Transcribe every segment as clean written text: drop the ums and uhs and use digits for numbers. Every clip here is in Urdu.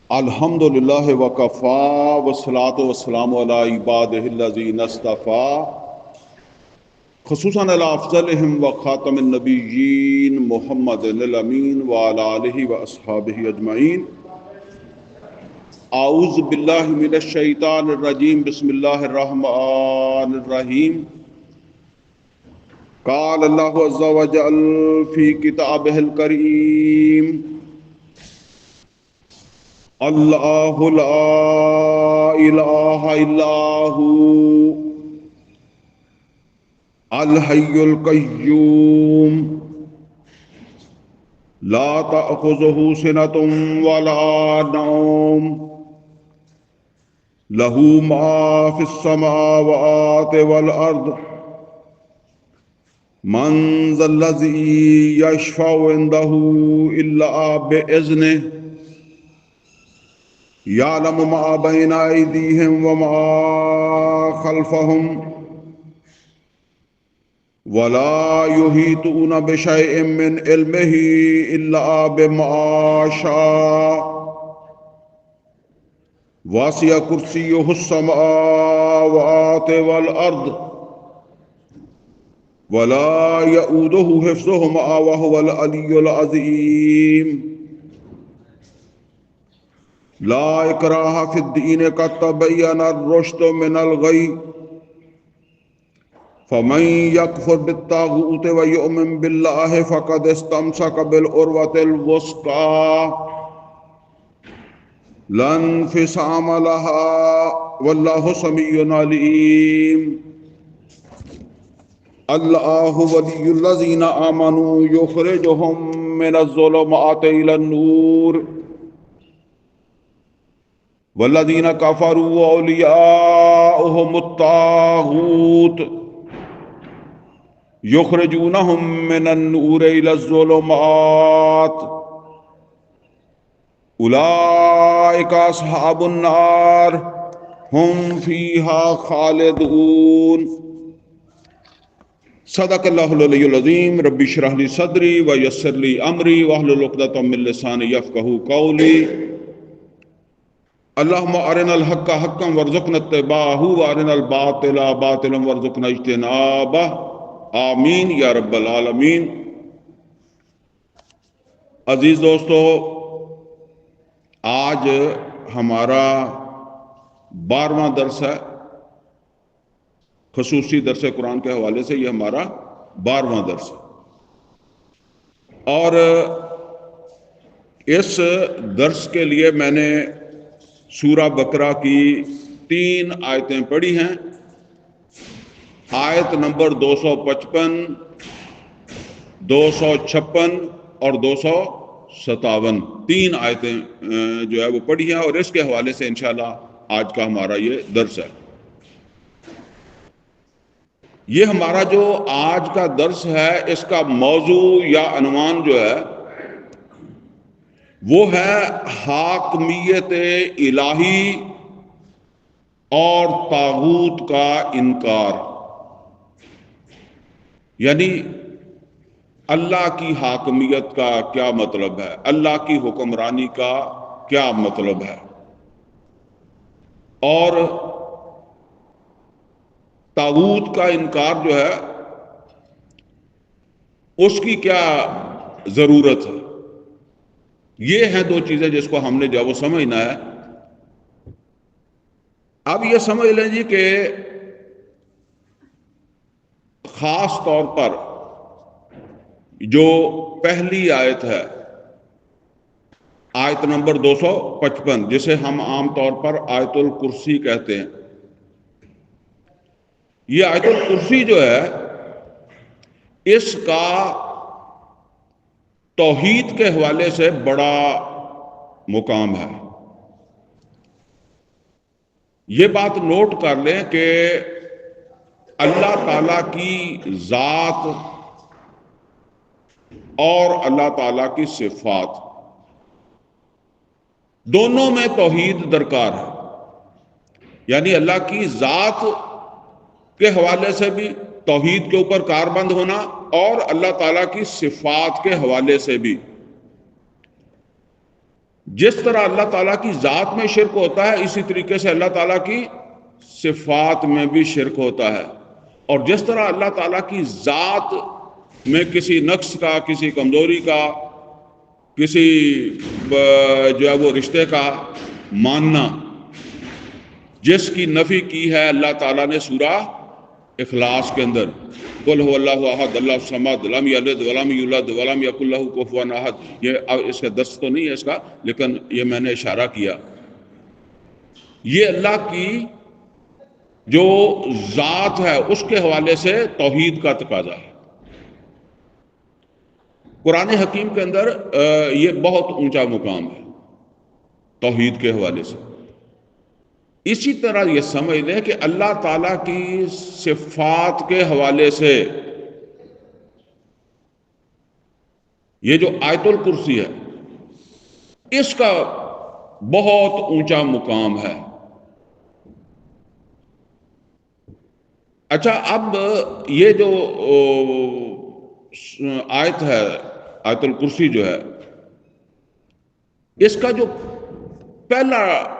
الحمد للہ وکفا والصلاة والسلام علی عبادہ الذین اصطفا خصوصاً علی افضلہم وخاتم النبیین محمد الامین وعلی آلہ واصحابہ اجمعین. اعوذ باللہ من الشیطان الرجیم. بسم اللہ الرحمن الرحیم. قال اللہ عز وجل فی کتابہ الکریم: اللہ لا الہ الا هو الحی القیوم لا تأخذہ سنۃ ولا نوم لہ ما فی السماوات والارض من ذا الذی یشفع عنده الا بإذنہ یعلم ما بین ایدیہم وما خلفہم ولا یحیطون بشیء من علمہ الا بما شاء وسع کرسیہ السماوات والارض ولا یؤودہ حفظہما وہو العلی العظیم. لا اکراہ فی الدین قد تبین الرشد من الغی فمن یکفر بالطاغوت ویؤمن باللہ فقد استمسک بالعروۃ الوثقی لا انفصام لها واللہ سمیع علیم. اللہ ولی الذین آمنوا یخرجہم من الظلمات الی النور والذین کفروا اولیاؤہم الطاغوت یخرجونہم من النور الی الظلمات اولئک اصحاب النار ہم فیہا خالدون. صدق اللہ العلی العظیم. رب اشرح لی صدری ویسر لی امری واحلل عقدۃ من لسانی یفقہوا قولی. اللہم ارنا الحق حقا وارزقنا اتباعہ وارنا الباطل باطلا وارزقنا اجتنابہ. آمین یا رب العالمین. عزیز دوستو، آج ہمارا 12واں درس ہے. خصوصی درس قرآن کے حوالے سے یہ ہمارا 12واں درس ہے، اور اس درس کے لیے میں نے سورہ بقرہ کی 3 آیتیں پڑھی ہیں. آیت نمبر 255، 256 اور 257، 3 آیتیں جو ہے وہ پڑھی ہیں، اور اس کے حوالے سے انشاءاللہ آج کا ہمارا یہ درس ہے. یہ ہمارا جو آج کا درس ہے، اس کا موضوع یا عنوان جو ہے وہ ہے حاکمیت الہی اور طاغوت کا انکار. یعنی اللہ کی حاکمیت کا کیا مطلب ہے، اللہ کی حکمرانی کا کیا مطلب ہے، اور طاغوت کا انکار جو ہے اس کی کیا ضرورت ہے. یہ ہیں 2 چیزیں جس کو ہم نے جو وہ سمجھنا ہے. اب یہ سمجھ لیں جی کہ خاص طور پر جو پہلی آیت ہے، آیت نمبر 255، جسے ہم عام طور پر آیت الکرسی کہتے ہیں. یہ آیت الکرسی جو ہے، اس کا توحید کے حوالے سے بڑا مقام ہے. یہ بات نوٹ کر لیں کہ اللہ تعالیٰ کی ذات اور اللہ تعالیٰ کی صفات دونوں میں توحید درکار ہے. یعنی اللہ کی ذات کے حوالے سے بھی توحید کے اوپر کاربند ہونا، اور اللہ تعالیٰ کی صفات کے حوالے سے بھی. جس طرح اللہ تعالیٰ کی ذات میں شرک ہوتا ہے، اسی طریقے سے اللہ تعالیٰ کی صفات میں بھی شرک ہوتا ہے. اور جس طرح اللہ تعالیٰ کی ذات میں کسی نقص کا، کسی کمزوری کا، کسی جو ہے وہ رشتے کا ماننا، جس کی نفی کی ہے اللہ تعالیٰ نے سورہ اخلاص کے اندر، قل هو اللہ احد اللہ الصمد لم یلد ولم یولد ولم یکن لہ کفوا احد. یہ اس کا درس تو نہیں ہے اس کا، لیکن یہ میں نے اشارہ کیا. یہ اللہ کی جو ذات ہے اس کے حوالے سے توحید کا تقاضا ہے. قرآن حکیم کے اندر یہ بہت اونچا مقام ہے توحید کے حوالے سے. اسی طرح یہ سمجھ لیں کہ اللہ تعالیٰ کی صفات کے حوالے سے یہ جو آیت الکرسی ہے اس کا بہت اونچا مقام ہے. اچھا، اب یہ جو آیت ہے، آیت الکرسی جو ہے، اس کا جو پہلا،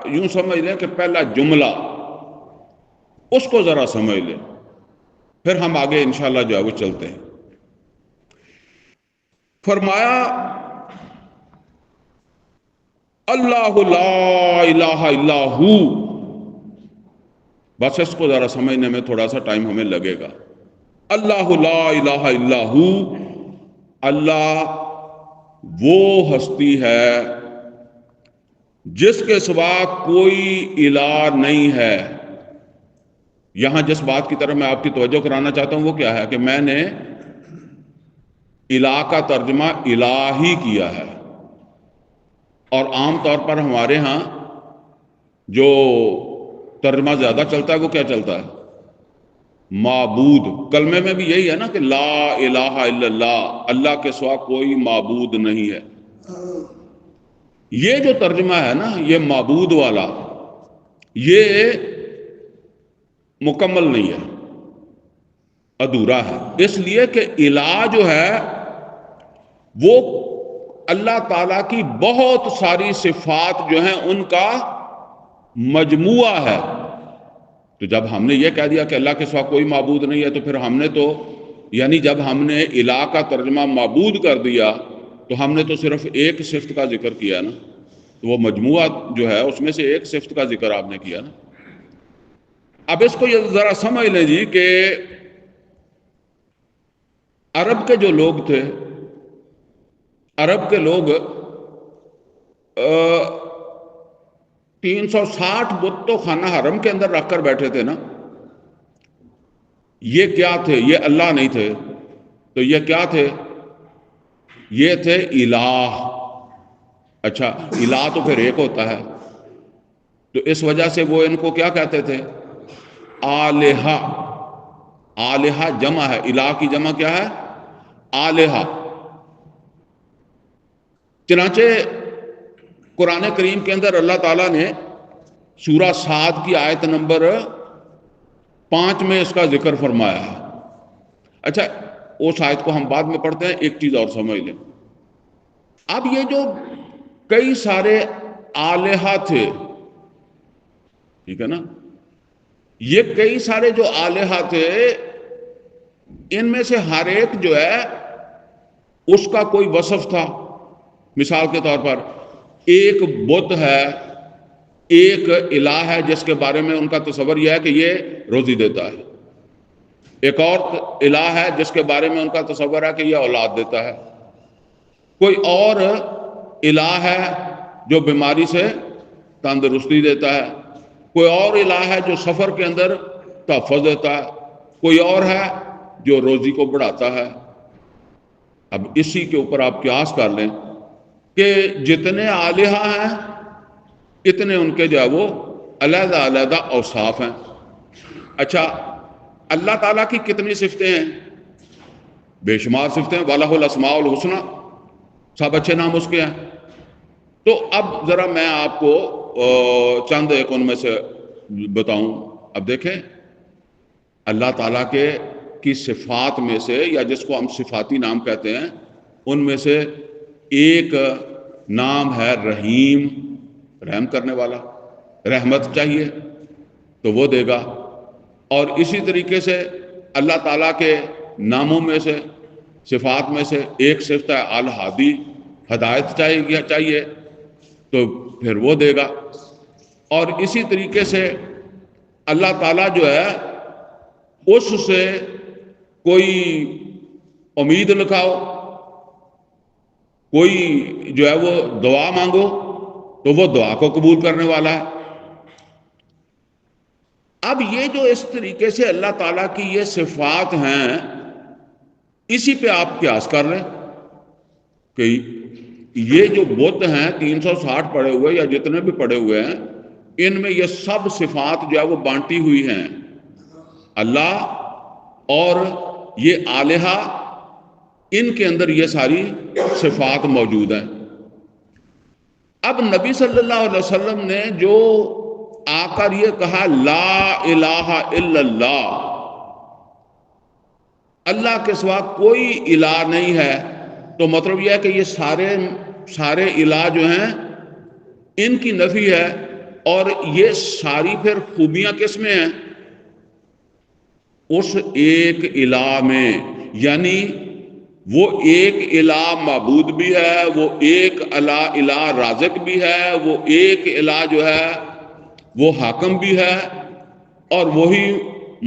یوں سمجھ لیں کہ پہلا جملہ، اس کو ذرا سمجھ لیں، پھر ہم آگے انشاءاللہ جو ہے وہ چلتے ہیں. فرمایا اللہ لا الہ الا ہو. بس اس کو ذرا سمجھنے میں تھوڑا سا ٹائم ہمیں لگے گا. اللہ لا الہ الا ہو، اللہ وہ ہستی ہے جس کے سوا کوئی الہ نہیں ہے. یہاں جس بات کی طرف میں آپ کی توجہ کرانا چاہتا ہوں وہ کیا ہے کہ میں نے الہ کا ترجمہ الہی کیا ہے، اور عام طور پر ہمارے ہاں جو ترجمہ زیادہ چلتا ہے وہ کیا چلتا ہے؟ معبود. کلمے میں بھی یہی ہے نا کہ لا الہ الا اللہ، اللہ کے سوا کوئی معبود نہیں ہے. یہ جو ترجمہ ہے نا، یہ معبود والا، یہ مکمل نہیں ہے، ادھورا ہے. اس لیے کہ الہ جو ہے وہ اللہ تعالیٰ کی بہت ساری صفات جو ہیں ان کا مجموعہ ہے. تو جب ہم نے یہ کہہ دیا کہ اللہ کے سوا کوئی معبود نہیں ہے، تو پھر ہم نے تو، یعنی جب ہم نے الہ کا ترجمہ معبود کر دیا تو ہم نے تو صرف ایک صفت کا ذکر کیا نا. تو وہ مجموعہ جو ہے اس میں سے ایک صفت کا ذکر آپ نے کیا نا. اب اس کو یہ ذرا سمجھ لیں جی کہ عرب کے جو لوگ تھے، عرب کے لوگ 360 بت تو خانہ حرم کے اندر رکھ کر بیٹھے تھے نا. یہ کیا تھے؟ یہ اللہ نہیں تھے. تو یہ کیا تھے؟ یہ تھے الہ. اچھا، الہ تو پھر ایک ہوتا ہے، تو اس وجہ سے وہ ان کو کیا کہتے تھے؟ آلہہ. آلہہ جمع ہے، الہ کی جمع کیا ہے؟ آلہہ. چنانچہ قرآن کریم کے اندر اللہ تعالیٰ نے سورہ صاد کی آیت نمبر 5 میں اس کا ذکر فرمایا ہے. اچھا، اس آیت کو ہم بعد میں پڑھتے ہیں، ایک چیز اور سمجھ لیں. اب یہ جو کئی سارے آلہہ تھے، ٹھیک ہے نا، یہ کئی سارے جو آلہہ تھے، ان میں سے ہر ایک جو ہے اس کا کوئی وصف تھا. مثال کے طور پر ایک بت ہے، ایک الہ ہے جس کے بارے میں ان کا تصور یہ ہے کہ یہ روزی دیتا ہے. ایک اور الہ ہے جس کے بارے میں ان کا تصور ہے کہ یہ اولاد دیتا ہے. کوئی اور الہ ہے جو بیماری سے تندرستی دیتا ہے. کوئی اور الہ ہے جو سفر کے اندر تحفظ دیتا ہے. کوئی اور ہے جو روزی کو بڑھاتا ہے. اب اسی کے اوپر آپ قیاس کر لیں کہ جتنے آلہہ ہیں اتنے ان کے جو ہے وہ علیحدہ علیحدہ اوصاف ہیں. اچھا، اللہ تعالیٰ کی کتنی صفتیں ہیں؟ بے شمار صفتیں. وَلَهُ الْأَسْمَاءُ الْحُسْنَى، سب اچھے نام اس کے ہیں. تو اب ذرا میں آپ کو چند ایک ان میں سے بتاؤں. اب دیکھیں، اللہ تعالیٰ کی صفات میں سے، یا جس کو ہم صفاتی نام کہتے ہیں، ان میں سے ایک نام ہے رحیم، رحم کرنے والا، رحمت چاہیے تو وہ دے گا۔ اور اسی طریقے سے اللہ تعالیٰ کے ناموں میں سے، صفات میں سے ایک صفت ہے الہادی، ہدایت چاہیے تو پھر وہ دے گا۔ اور اسی طریقے سے اللہ تعالیٰ جو ہے اس سے کوئی امید لکھاؤ، کوئی جو ہے وہ دعا مانگو تو وہ دعا کو قبول کرنے والا ہے۔ اب یہ جو اس طریقے سے اللہ تعالیٰ کی یہ صفات ہیں، اسی پہ آپ قیاس کر لیں کہ یہ جو بت ہیں 360 پڑے ہوئے یا جتنے بھی پڑے ہوئے ہیں، ان میں یہ سب صفات جو ہے وہ بانٹی ہوئی ہیں۔ اللہ اور یہ آلہہ، ان کے اندر یہ ساری صفات موجود ہیں۔ اب نبی صلی اللہ علیہ وسلم نے جو آ کر یہ کہا لا الہ الا اللہ، اللہ کے سوا کوئی الہ نہیں ہے، تو مطلب یہ ہے کہ یہ سارے الہ جو ہیں ان کی نفی ہے۔ اور یہ ساری پھر خوبیاں کس میں ہیں؟ اس ایک الہ میں، یعنی وہ ایک الہ معبود بھی ہے، وہ ایک الہ رازق بھی ہے، وہ ایک الہ جو ہے وہ حاکم بھی ہے، اور وہی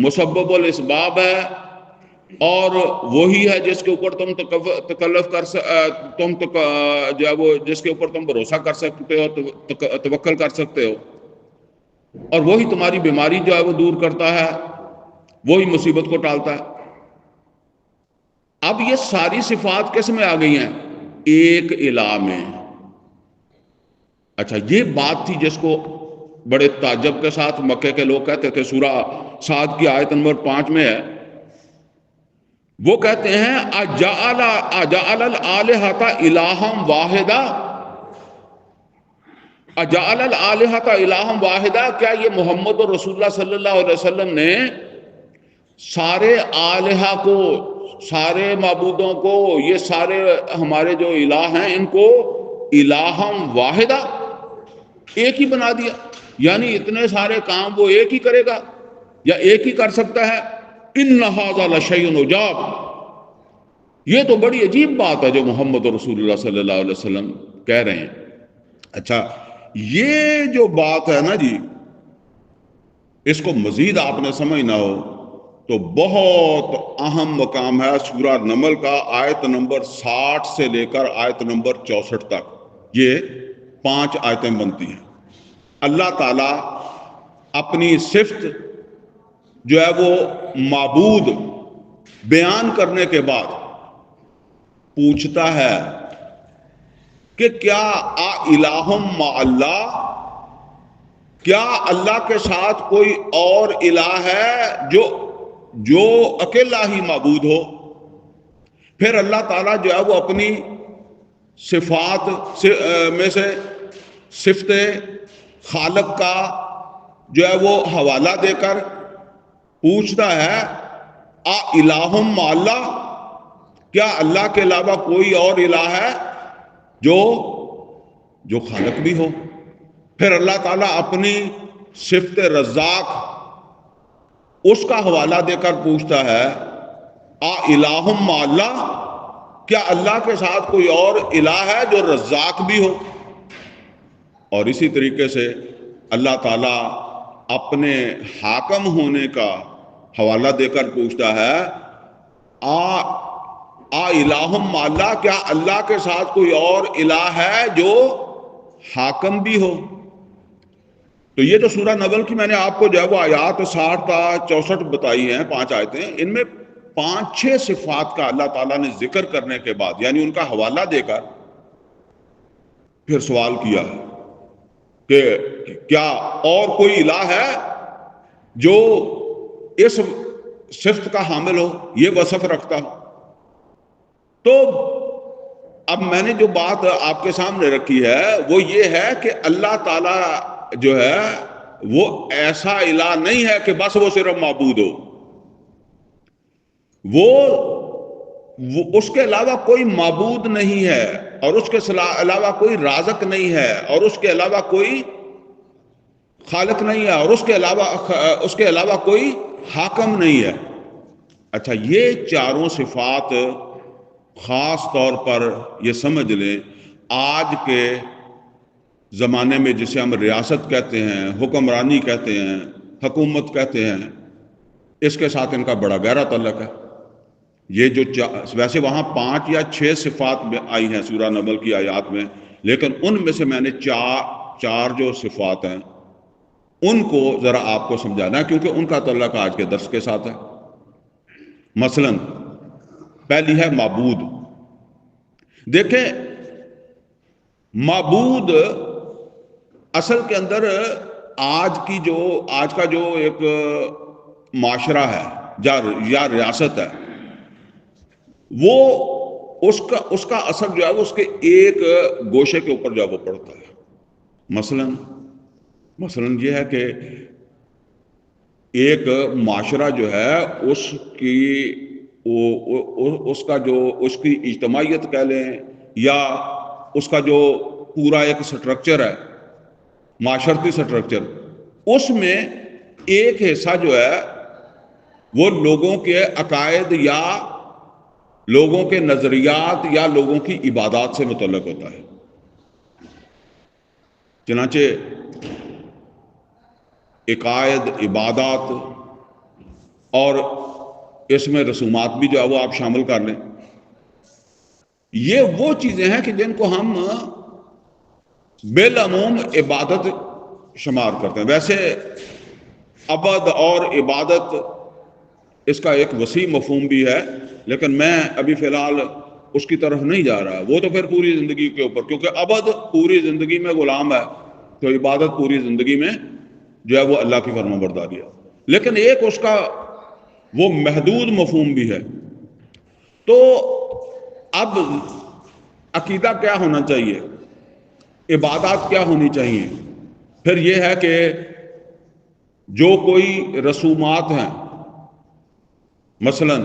مسبب الاسباب ہے، اور وہی ہے جس کے اوپر تم تکلف کر جو ہے وہ جس کے اوپر تم بھروسہ کر سکتے ہو، توکل کر سکتے ہو، اور وہی تمہاری بیماری جو ہے وہ دور کرتا ہے، وہی مصیبت کو ٹالتا ہے۔ اب یہ ساری صفات کس میں آ گئی ہیں؟ ایک الہ میں۔ اچھا، یہ بات تھی جس کو بڑے تعجب کے ساتھ مکے کے لوگ کہتے تھے۔ سورہ صاد کی آیت نمبر 5 میں ہے، وہ کہتے ہیں اجعل الآلہۃ الہا واحدا، اجعل الآلہۃ الہا واحدا، کیا یہ محمد رسول اللہ صلی اللہ علیہ وسلم نے سارے آلہہ کو، سارے معبودوں کو، یہ سارے ہمارے جو الہ ہیں ان کو الہا واحدہ، ایک ہی بنا دیا؟ یعنی اتنے سارے کام وہ ایک ہی کرے گا یا ایک ہی کر سکتا ہے؟ ان ھذا لشیء عجاب، یہ تو بڑی عجیب بات ہے جو محمد رسول اللہ صلی اللہ علیہ وسلم کہہ رہے ہیں۔ اچھا، یہ جو بات ہے نا جی، اس کو مزید آپ نے سمجھنا ہو تو بہت اہم مقام ہے سورہ نمل کا، آیت نمبر 60 سے لے کر آیت نمبر 64 تک، یہ 5 آیتیں بنتی ہیں۔ اللہ تعالیٰ اپنی صفت جو ہے وہ معبود بیان کرنے کے بعد پوچھتا ہے کہ کیا الہ مع اللہ، کیا اللہ کے ساتھ کوئی اور الہ ہے جو اکیلا ہی معبود ہو؟ پھر اللہ تعالیٰ جو ہے وہ اپنی صفات میں سے صفت خالق کا جو ہے وہ حوالہ دے کر پوچھتا ہے الہ مع اللہ، کیا اللہ کے علاوہ کوئی اور الہ ہے جو خالق بھی ہو؟ پھر اللہ تعالیٰ اپنی صفت رزاق اس کا حوالہ دے کر پوچھتا ہے الہ مع اللہ، کیا اللہ کے ساتھ کوئی اور الہ ہے جو رزاق بھی ہو؟ اور اسی طریقے سے اللہ تعالیٰ اپنے حاکم ہونے کا حوالہ دے کر پوچھتا ہے الہ مع اللہ، کیا اللہ کے ساتھ کوئی اور الہ ہے جو حاکم بھی ہو؟ تو یہ جو سورہ نمل کی میں نے آپ کو جو ہے وہ آیات 60 تا 64 بتائی ہیں، 5 آیتیں، ان میں 5-6 صفات کا اللہ تعالیٰ نے ذکر کرنے کے بعد، یعنی ان کا حوالہ دے کر پھر سوال کیا کہ کیا اور کوئی الہ ہے جو اس صفت کا حامل ہو، یہ وصف رکھتا ہو؟ تو اب میں نے جو بات آپ کے سامنے رکھی ہے وہ یہ ہے کہ اللہ تعالیٰ جو ہے وہ ایسا الہ نہیں ہے کہ بس وہ صرف معبود ہو، اس کے علاوہ کوئی معبود نہیں ہے، اور اس کے علاوہ کوئی رازق نہیں ہے، اور اس کے علاوہ کوئی خالق نہیں ہے، اور اس کے علاوہ کوئی حاکم نہیں ہے۔ اچھا، یہ چاروں صفات خاص طور پر یہ سمجھ لیں، آج کے زمانے میں جسے ہم ریاست کہتے ہیں، حکمرانی کہتے ہیں، حکومت کہتے ہیں، اس کے ساتھ ان کا بڑا گہرا تعلق ہے۔ یہ جو ویسے وہاں 5 یا 6 صفات میں آئی ہیں سورہ نمل کی آیات میں، لیکن ان میں سے میں نے چار جو صفات ہیں ان کو ذرا آپ کو سمجھانا ہے، کیونکہ ان کا تعلق آج کے درس کے ساتھ ہے۔ مثلا پہلی ہے معبود۔ دیکھیں، معبود اصل کے اندر آج کا جو ایک معاشرہ ہے یا ریاست ہے، وہ اس کا اثر جو ہے وہ اس کے ایک گوشے کے اوپر جو ہے وہ پڑتا ہے۔ مثلا یہ ہے کہ ایک معاشرہ جو ہے اس کی اجتماعیت کہہ لیں، یا اس کا جو پورا ایک سٹرکچر ہے، معاشرتی سٹرکچر، اس میں ایک حصہ جو ہے وہ لوگوں کے عقائد یا لوگوں کے نظریات یا لوگوں کی عبادات سے متعلق ہوتا ہے۔ چنانچہ عقائد، عبادات اور اس میں رسومات بھی جو ہے وہ آپ شامل کر لیں، یہ وہ چیزیں ہیں کہ جن کو ہم بالعموم عبادت شمار کرتے ہیں۔ ویسے عبد اور عبادت اس کا ایک وسیع مفہوم بھی ہے، لیکن میں ابھی فی الحال اس کی طرف نہیں جا رہا۔ وہ تو پھر پوری زندگی کے اوپر، کیونکہ عبد پوری زندگی میں غلام ہے، تو عبادت پوری زندگی میں جو ہے وہ اللہ کی فرما برداری ہے۔ لیکن ایک اس کا وہ محدود مفہوم بھی ہے۔ تو اب عقیدہ کیا ہونا چاہیے، عبادات کیا ہونی چاہیے؟ پھر یہ ہے کہ جو کوئی رسومات ہیں، مثلا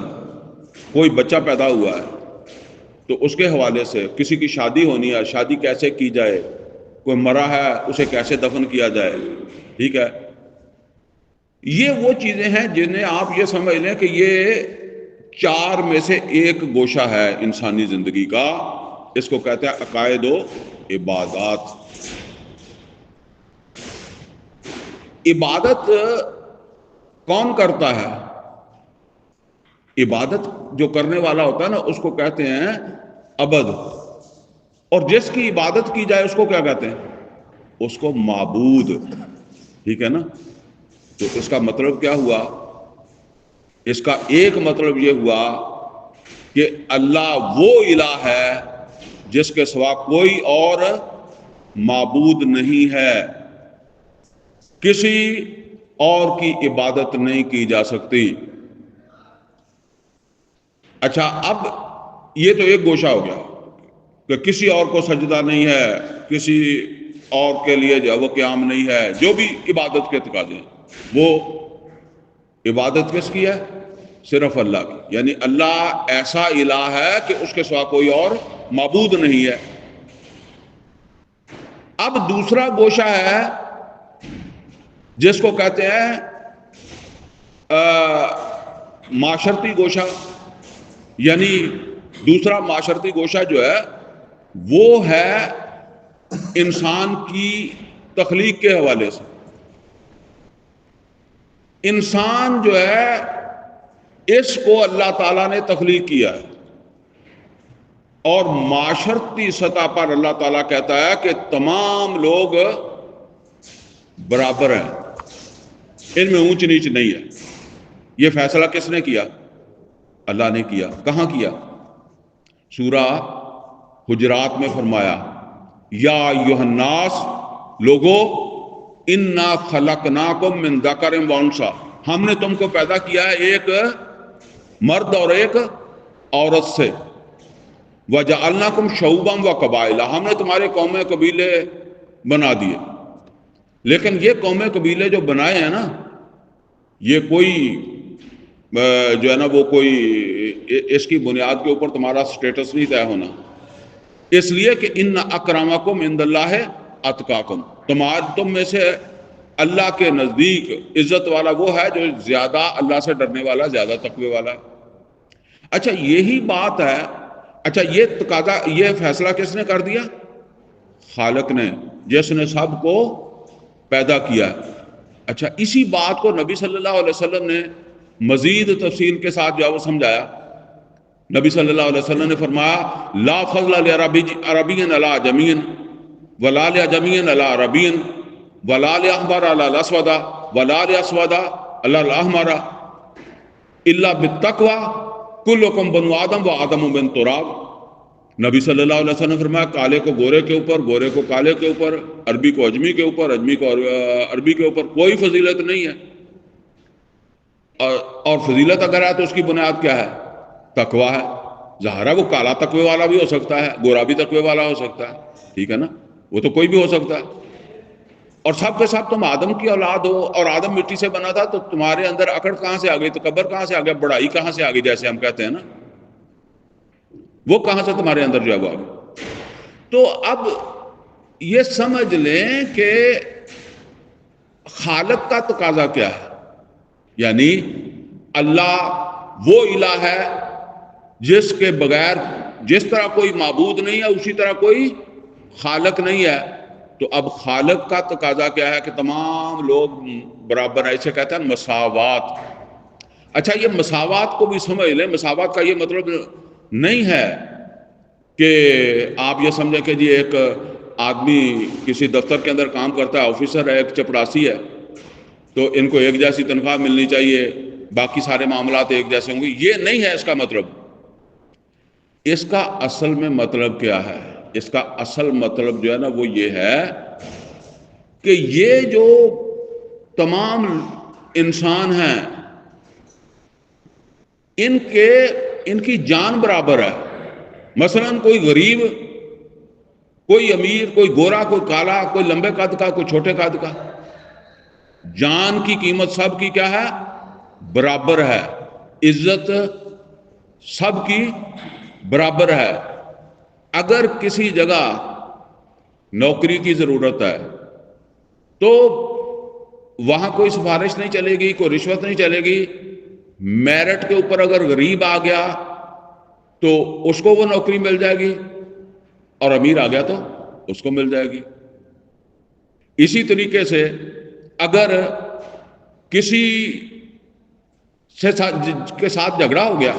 کوئی بچہ پیدا ہوا ہے تو اس کے حوالے سے کسی کی شادی ہونی ہے، شادی کیسے کی جائے، کوئی مرا ہے اسے کیسے دفن کیا جائے، ٹھیک ہے۔ یہ وہ چیزیں ہیں جنہیں آپ یہ سمجھ لیں کہ یہ 4 میں سے ایک گوشہ ہے انسانی زندگی کا، اس کو کہتے ہیں عقائد و عبادات۔ عبادت کون کرتا ہے؟ عبادت جو کرنے والا ہوتا ہے نا، اس کو کہتے ہیں عبد، اور جس کی عبادت کی جائے اس کو کیا کہتے ہیں؟ اس کو معبود، ٹھیک ہے نا۔ تو اس کا مطلب کیا ہوا؟ اس کا ایک مطلب یہ ہوا کہ اللہ وہ الہ ہے جس کے سوا کوئی اور معبود نہیں ہے، کسی اور کی عبادت نہیں کی جا سکتی۔ اچھا، اب یہ تو ایک گوشہ ہو گیا کہ کسی اور کو سجدہ نہیں ہے، کسی اور کے لیے جو وہ قیام نہیں ہے، جو بھی عبادت کے تقاضے ہیں، وہ عبادت کس کی ہے؟ صرف اللہ کی، یعنی اللہ ایسا الہ ہے کہ اس کے سوا کوئی اور معبود نہیں ہے۔ اب دوسرا گوشہ ہے جس کو کہتے ہیں معاشرتی گوشہ، یعنی دوسرا معاشرتی گوشہ جو ہے وہ ہے انسان کی تخلیق کے حوالے سے۔ انسان جو ہے اس کو اللہ تعالیٰ نے تخلیق کیا ہے، اور معاشرتی سطح پر اللہ تعالیٰ کہتا ہے کہ تمام لوگ برابر ہیں، ان میں اونچ نیچ نہیں ہے۔ یہ فیصلہ کس نے کیا؟ اللہ نے کیا۔ کہاں کیا؟ سورہ حجرات میں فرمایا، یا ایھا الناس، لوگو، انا خلقناکم من ذکر و انثی، ہم نے تم کو پیدا کیا ہے ایک مرد اور ایک عورت سے، وجعلناکم شعوبا و قبائل، ہم نے تمہارے قومیں قبیلے بنا دیے۔ لیکن یہ قومیں قبیلے جو بنائے ہیں نا، یہ کوئی جو ہے نا وہ کوئی اس کی بنیاد کے اوپر تمہارا سٹیٹس نہیں طے ہونا، اس لیے کہ ان اکرمکم عند اللہ اتقاکم، تم میں سے اللہ کے نزدیک عزت والا وہ ہے جو زیادہ اللہ سے ڈرنے والا، زیادہ تقوی والا ہے۔ اچھا یہی بات ہے، اچھا یہ تقاضا، یہ فیصلہ کس نے کر دیا؟ خالق نے، جس نے سب کو پیدا کیا۔ اچھا اسی بات کو نبی صلی اللہ علیہ وسلم نے مزید تفصیل کے ساتھ جو ہے وہ سمجھایا۔ نبی صلی اللہ علیہ وسلم نے فرمایا لا فضل لعربی علی عجمی ولا لعجمی علی عربی ولا لاحمر علی الاسود ولا لاسود علی الاحمر الا بالتقوی کلکم بنو آدم و آدم من تراب۔ نبی صلی اللہ علیہ وسلم نے فرمایا کالے کو گورے کے اوپر، گورے کو کالے کے اوپر، عربی کو اجمی کے اوپر، اجمی کو عربی کے اوپر کوئی فضیلت نہیں ہے۔ اور فضیلت اگر ہے تو اس کی بنیاد کیا ہے؟ تقوی ہے۔ ظاہر ہے وہ کالا تقوی والا بھی ہو سکتا ہے، گورا بھی تقوی والا ہو سکتا ہے، ٹھیک ہے نا، وہ تو کوئی بھی ہو سکتا ہے۔ اور سب کے ساتھ تم آدم کی اولاد ہو، اور آدم مٹی سے بنا تھا، تو تمہارے اندر اکڑ کہاں سے آ گئی، تکبر کہاں سے آ گیا، بڑائی کہاں سے آ گئی، جیسے ہم کہتے ہیں نا، وہ کہاں سے تمہارے اندر جو ہے وہ آ گئی؟ تو اب یہ سمجھ لیں کہ خالق کا تقاضا کیا ہے، یعنی اللہ وہ الہ ہے جس کے بغیر جس طرح کوئی معبود نہیں ہے اسی طرح کوئی خالق نہیں ہے۔ تو اب خالق کا تقاضا کیا ہے کہ تمام لوگ برابر ہیں، اسے کہتے ہیں مساوات۔ اچھا یہ مساوات کو بھی سمجھ لیں، مساوات کا یہ مطلب نہیں ہے کہ آپ یہ سمجھیں کہ جی ایک آدمی کسی دفتر کے اندر کام کرتا ہے، آفیسر ہے، ایک چپڑاسی ہے، تو ان کو ایک جیسی تنخواہ ملنی چاہیے، باقی سارے معاملات ایک جیسے ہوں گے، یہ نہیں ہے اس کا مطلب۔ اس کا اصل میں مطلب کیا ہے؟ اس کا اصل مطلب جو ہے نا وہ یہ ہے کہ یہ جو تمام انسان ہیں ان کی جان برابر ہے۔ مثلا کوئی غریب، کوئی امیر، کوئی گورا، کوئی کالا، کوئی لمبے قد کا، کوئی چھوٹے قد کا، جان کی قیمت سب کی کیا ہے؟ برابر ہے۔ عزت سب کی برابر ہے۔ اگر کسی جگہ نوکری کی ضرورت ہے تو وہاں کوئی سفارش نہیں چلے گی، کوئی رشوت نہیں چلے گی۔ میرٹ کے اوپر اگر غریب آ گیا تو اس کو وہ نوکری مل جائے گی، اور امیر آ گیا تو اس کو مل جائے گی۔ اسی طریقے سے اگر کسی کے ساتھ جھگڑا ہو گیا،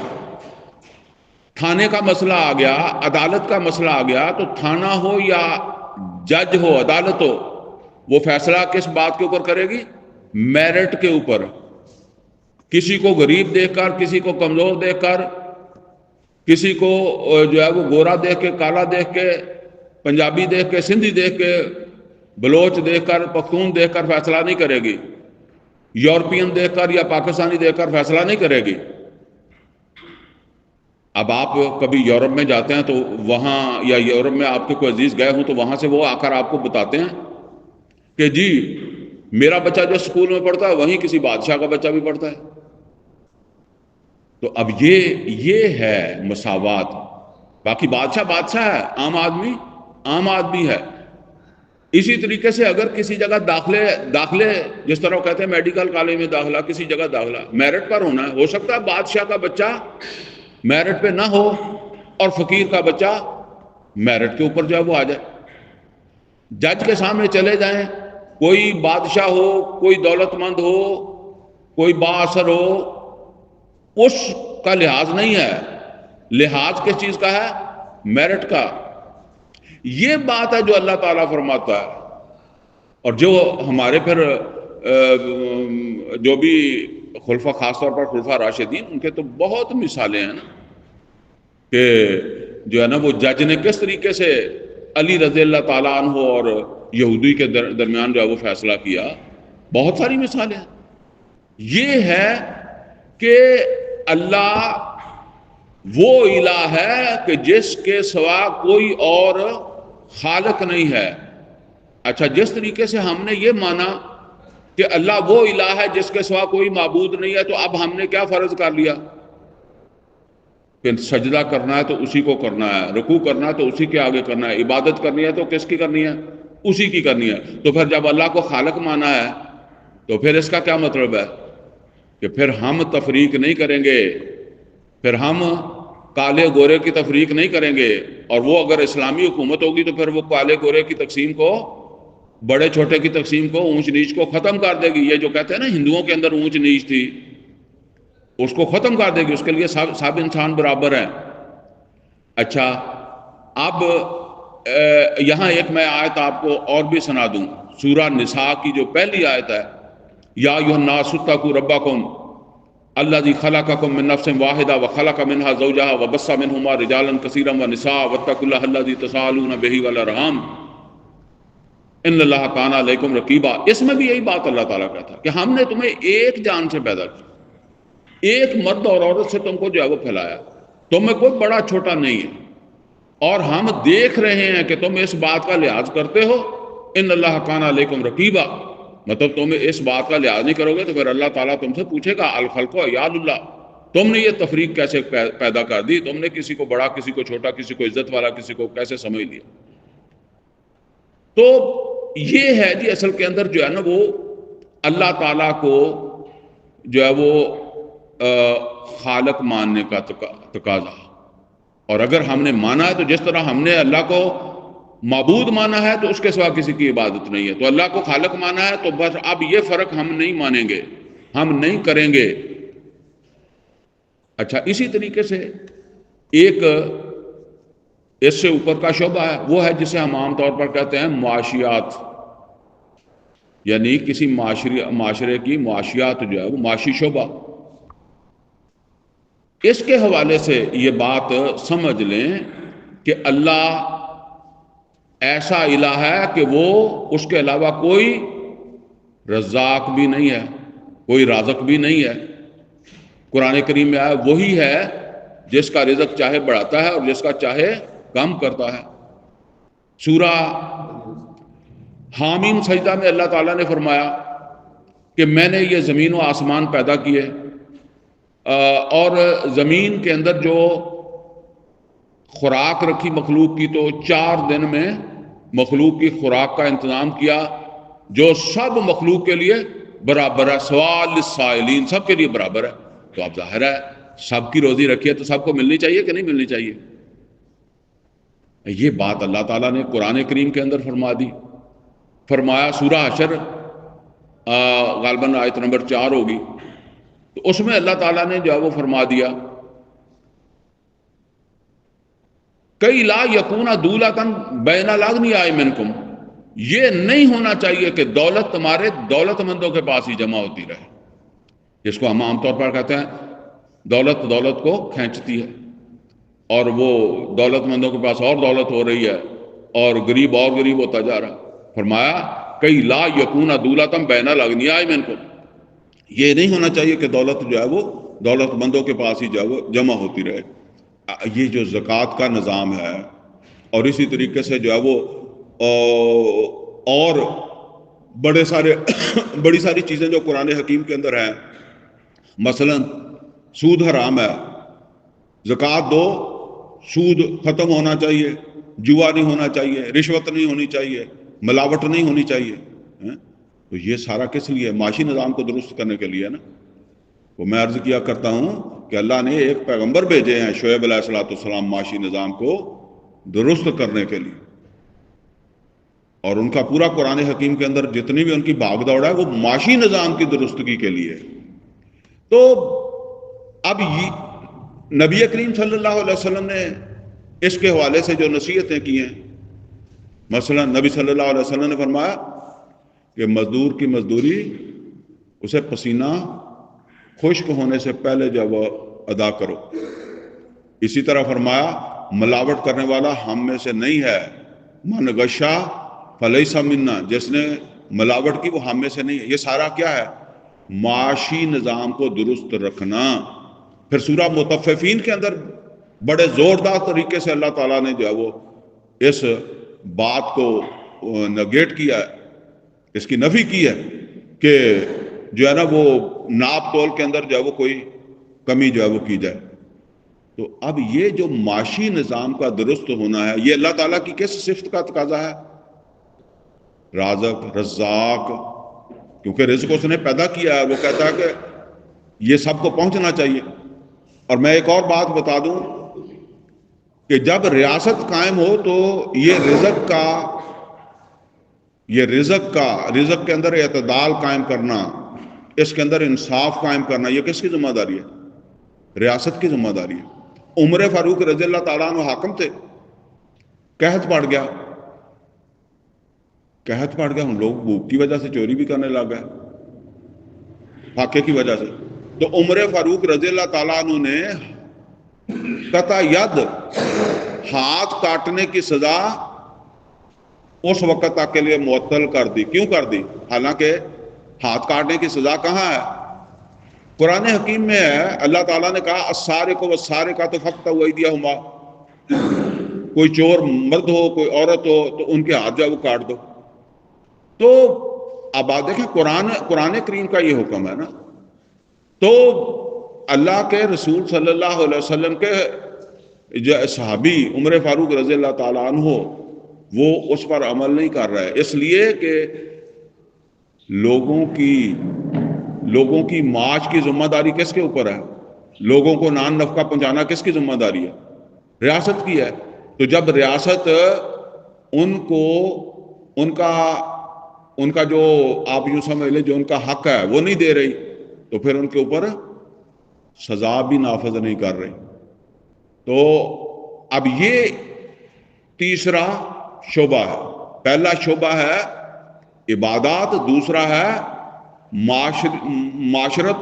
تھانے کا مسئلہ آ گیا، عدالت کا مسئلہ آ گیا، تو تھانہ ہو یا جج ہو، عدالت ہو، وہ فیصلہ کس بات کے اوپر کرے گی؟ میرٹ کے اوپر۔ کسی کو غریب دیکھ کر، کسی کو کمزور دیکھ کر، کسی کو جو ہے وہ گورا دیکھ کے، کالا دیکھ کے، پنجابی دیکھ کے، سندھی دیکھ کے، بلوچ دیکھ کر، پختون دیکھ کر فیصلہ نہیں کرے گی، یورپین دیکھ کر یا پاکستانی دیکھ کر فیصلہ نہیں کرے گی۔ اب آپ کبھی یورپ میں جاتے ہیں تو وہاں، یا یورپ میں آپ کے کوئی عزیز گئے ہوں تو وہاں سے وہ آ کر آپ کو بتاتے ہیں کہ جی میرا بچہ جو اسکول میں پڑھتا ہے وہیں کسی بادشاہ کا بچہ بھی پڑھتا ہے۔ تو اب یہ ہے مساوات۔ باقی بادشاہ بادشاہ ہے، عام آدمی عام آدمی ہے۔ اسی طریقے سے اگر کسی جگہ داخلے جس طرح کہتے ہیں میڈیکل کالج میں داخلہ، کسی جگہ داخلہ میرٹ پر ہونا ہے، ہو سکتا ہے بادشاہ کا بچہ میرٹ پہ نہ ہو اور فقیر کا بچہ میرٹ کے اوپر جو ہے وہ آ جائے۔ جج کے سامنے چلے جائیں، کوئی بادشاہ ہو، کوئی دولت مند ہو، کوئی با اثر ہو، اس کا لحاظ نہیں ہے۔ لحاظ کس چیز کا ہے؟ میرٹ کا۔ یہ بات ہے جو اللہ تعالیٰ فرماتا ہے۔ اور جو ہمارے پھر جو بھی خلفاء، خاص طور پر خلفاء راشدین، ان کے تو بہت مثالیں ہیں نا، کہ جو ہے نا وہ جج نے کس طریقے سے علی رضی اللہ تعالیٰ عنہ اور یہودی کے درمیان جو ہے وہ فیصلہ کیا، بہت ساری مثالیں ہیں۔ یہ ہے کہ اللہ وہ الہ ہے کہ جس کے سوا کوئی اور خالق نہیں ہے۔ اچھا جس طریقے سے ہم نے یہ مانا کہ اللہ وہ الہ ہے جس کے سوا کوئی معبود نہیں ہے، تو اب ہم نے کیا فرض کر لیا کہ سجدہ کرنا ہے تو اسی کو کرنا ہے، رکوع کرنا ہے تو اسی کے آگے کرنا ہے، عبادت کرنی ہے تو کس کی کرنی ہے؟ اسی کی کرنی ہے۔ تو پھر جب اللہ کو خالق مانا ہے تو پھر اس کا کیا مطلب ہے کہ پھر ہم تفریق نہیں کریں گے، پھر ہم کالے گورے کی تفریق نہیں کریں گے، اور وہ اگر اسلامی حکومت ہوگی تو پھر وہ کالے گورے کی تقسیم کو، بڑے چھوٹے کی تقسیم کو، اونچ نیچ کو ختم کر دے گی۔ یہ جو کہتے ہیں نا ہندوؤں کے اندر اونچ نیچ تھی، اس کو ختم کر دے گی، اس کے لیے سب انسان برابر ہیں۔ اچھا، اب یہاں ایک میں آیت آپ کو اور بھی سنا دوں، سورہ نساء کی جو پہلی آیت ہے، یا ایھا الناس اتقوا ربکم الذی خلقکم من نفس واحدہ وخلق منہا زوجہا وبث منہما رجالا کثیرا ونساء واتقوا اللہ الذی تساءلون بہ والارحام ان اللہ کان علیکم رقیبا۔ اس میں بھی یہی بات اللہ تعالیٰ کا تھا کہ ہم نے تمہیں ایک جان سے پیدا کیا، ایک مرد اور عورت سے تم کو جو ہے وہ پھیلایا، تم میں کوئی بڑا چھوٹا نہیں ہے، اور ہم دیکھ رہے ہیں کہ تم اس بات کا لحاظ کرتے ہو، ان اللہ کان علیکم رقیبا، مطلب تم اس بات کا لحاظ نہیں کرو گے تو پھر اللہ تعالیٰ تم سے پوچھے گا الخلق عیال اللہ، تم نے یہ تفریق کیسے پیدا کر دی، تم نے کسی کو بڑا، کسی کو چھوٹا، کسی کو عزت والا، کسی کو کیسے سمجھ لیا۔ تو یہ ہے جی اصل کے اندر جو ہے نا وہ اللہ تعالیٰ کو جو ہے وہ خالق ماننے کا تقاضا، اور اگر ہم نے مانا ہے تو جس طرح ہم نے اللہ کو معبود مانا ہے تو اس کے سوا کسی کی عبادت نہیں ہے، تو اللہ کو خالق مانا ہے تو بس اب یہ فرق ہم نہیں مانیں گے، ہم نہیں کریں گے۔ اچھا، اسی طریقے سے ایک اس سے اوپر کا شعبہ ہے، وہ ہے جسے ہم عام طور پر کہتے ہیں معاشیات، یعنی کسی معاشرے کی معاشیات جو ہے وہ معاشی شعبہ۔ اس کے حوالے سے یہ بات سمجھ لیں کہ اللہ ایسا الہ ہے کہ وہ اس کے علاوہ کوئی رزاق بھی نہیں ہے، کوئی رازق بھی نہیں ہے۔ قرآن کریم میں آیا وہی ہے جس کا رزق چاہے بڑھاتا ہے اور جس کا چاہے کم کرتا ہے۔ سورہ حامیم سجدہ میں اللہ تعالیٰ نے فرمایا کہ میں نے یہ زمین و آسمان پیدا کیے، اور زمین کے اندر جو خوراک رکھی مخلوق کی، تو 4 دن میں مخلوق کی خوراک کا انتظام کیا جو سب مخلوق کے لیے برابر ہے، سوال للسائلین، سب کے لیے برابر ہے۔ تو اب ظاہر ہے سب کی روزی رکھی ہے تو سب کو ملنی چاہیے کہ نہیں ملنی چاہیے؟ یہ بات اللہ تعالیٰ نے قرآن کریم کے اندر فرما دی۔ فرمایا سورہ حشر غالباً آیت نمبر 4 ہوگی، تو اس میں اللہ تعالیٰ نے جو ہے وہ فرما دیا کئی لا یکون دولتن بین الاغنیاء منکم، یہ نہیں ہونا چاہیے کہ دولت تمہارے دولت مندوں کے پاس ہی جمع ہوتی رہے، جس کو ہم عام طور پر کہتے ہیں دولت کو کھینچتی ہے، اور وہ دولت مندوں کے پاس اور دولت ہو رہی ہے اور غریب ہوتا جا رہا۔ فرمایا کئی لا یکون دولتن بین الاغنیاء منکم، یہ نہیں ہونا چاہیے کہ دولت جو ہے وہ دولت مندوں کے پاس ہی جو ہے وہ جمع ہوتی رہے۔ یہ جو زکوٰۃ کا نظام ہے، اور اسی طریقے سے جو ہے وہ اور بڑی ساری چیزیں جو قرآن حکیم کے اندر ہیں، مثلا سود حرام ہے، زکوٰۃ دو، سود ختم ہونا چاہیے، جوا نہیں ہونا چاہیے، رشوت نہیں ہونی چاہیے، ملاوٹ نہیں ہونی چاہیے۔ تو یہ سارا کس لیے؟ معاشی نظام کو درست کرنے کے لیے نا۔ وہ میں عرض کیا کرتا ہوں کہ اللہ نے ایک پیغمبر بھیجے ہیں شعیب علیہ السلام معاشی نظام کو درست کرنے کے لیے، اور ان کا پورا قرآن حکیم کے اندر جتنی بھی ان کی بھاگ دوڑ ہے وہ معاشی نظام کی درستگی کے لیے۔ تو اب نبی کریم صلی اللہ علیہ وسلم نے اس کے حوالے سے جو نصیحتیں کی ہیں، مثلا نبی صلی اللہ علیہ وسلم نے فرمایا کہ مزدور کی مزدوری اسے پسینہ خشک ہونے سے پہلے جب وہ ادا کرو۔ اسی طرح فرمایا ملاوٹ کرنے والا ہم میں سے نہیں ہے، من غشا فلیس منا، جس نے ملاوٹ کی وہ ہم میں سے نہیں ہے۔ یہ سارا کیا ہے؟ معاشی نظام کو درست رکھنا۔ پھر سورہ مطففین کے اندر بڑے زوردار طریقے سے اللہ تعالیٰ نے جو ہے وہ اس بات کو نگیٹ کیا ہے، اس کی نفی کی ہے کہ جو ہے نا وہ ناپ تول کے اندر جو ہے وہ کوئی کمی جو ہے وہ کی جائے. تو اب یہ جو معاشی نظام کا درست ہونا ہے یہ اللہ تعالیٰ کی کس صفت کا تقاضا ہے؟ رازق، رزاق. کیونکہ رزق اس نے پیدا کیا ہے، وہ کہتا ہے کہ یہ سب کو پہنچنا چاہیے. اور میں ایک اور بات بتا دوں کہ جب ریاست قائم ہو تو یہ رزق کے اندر اعتدال قائم کرنا، اس کے اندر انصاف قائم کرنا، یہ کس کی ذمہ داری ہے؟ ریاست کی ذمہ داری ہے. عمر فاروق رضی اللہ تعالیٰ عنہ حاکم تھے، قحط پڑ گیا، ہم لوگ بھوک کی وجہ سے چوری بھی کرنے لگ گئے، فاقے کی وجہ سے. تو عمر فاروق رضی اللہ تعالیٰ عنہ نے قطع ید ہاتھ کاٹنے کی سزا اس وقت تک کے لیے معطل کر دی. کیوں کر دی؟ حالانکہ ہاتھ کاٹنے کی سزا کہاں ہے؟ قرآن حکیم میں ہے. اللہ تعالیٰ نے کہا السارق والسارقۃ فاقطعوا ایدیہما، کوئی چور مرد ہو کوئی عورت ہو تو ان کے ہاتھ جو وہ کاٹ دو. تو اب آپ دیکھیں قرآن کریم کا یہ حکم ہے نا. تو اللہ کے رسول صلی اللہ علیہ وسلم کے جو صحابی عمر فاروق رضی اللہ تعالیٰ عنہ وہ اس پر عمل نہیں کر رہے، اس لیے کہ لوگوں کی معاش کی ذمہ داری کس کے اوپر ہے؟ لوگوں کو نان نفقہ پہنچانا کس کی ذمہ داری ہے؟ ریاست کی ہے. تو جب ریاست ان کا جو آپ یوں سمجھ لیں جو ان کا حق ہے وہ نہیں دے رہی تو پھر ان کے اوپر سزا بھی نافذ نہیں کر رہی. تو اب یہ تیسرا شعبہ ہے. پہلا شعبہ ہے عبادات، دوسرا ہے معاشرت،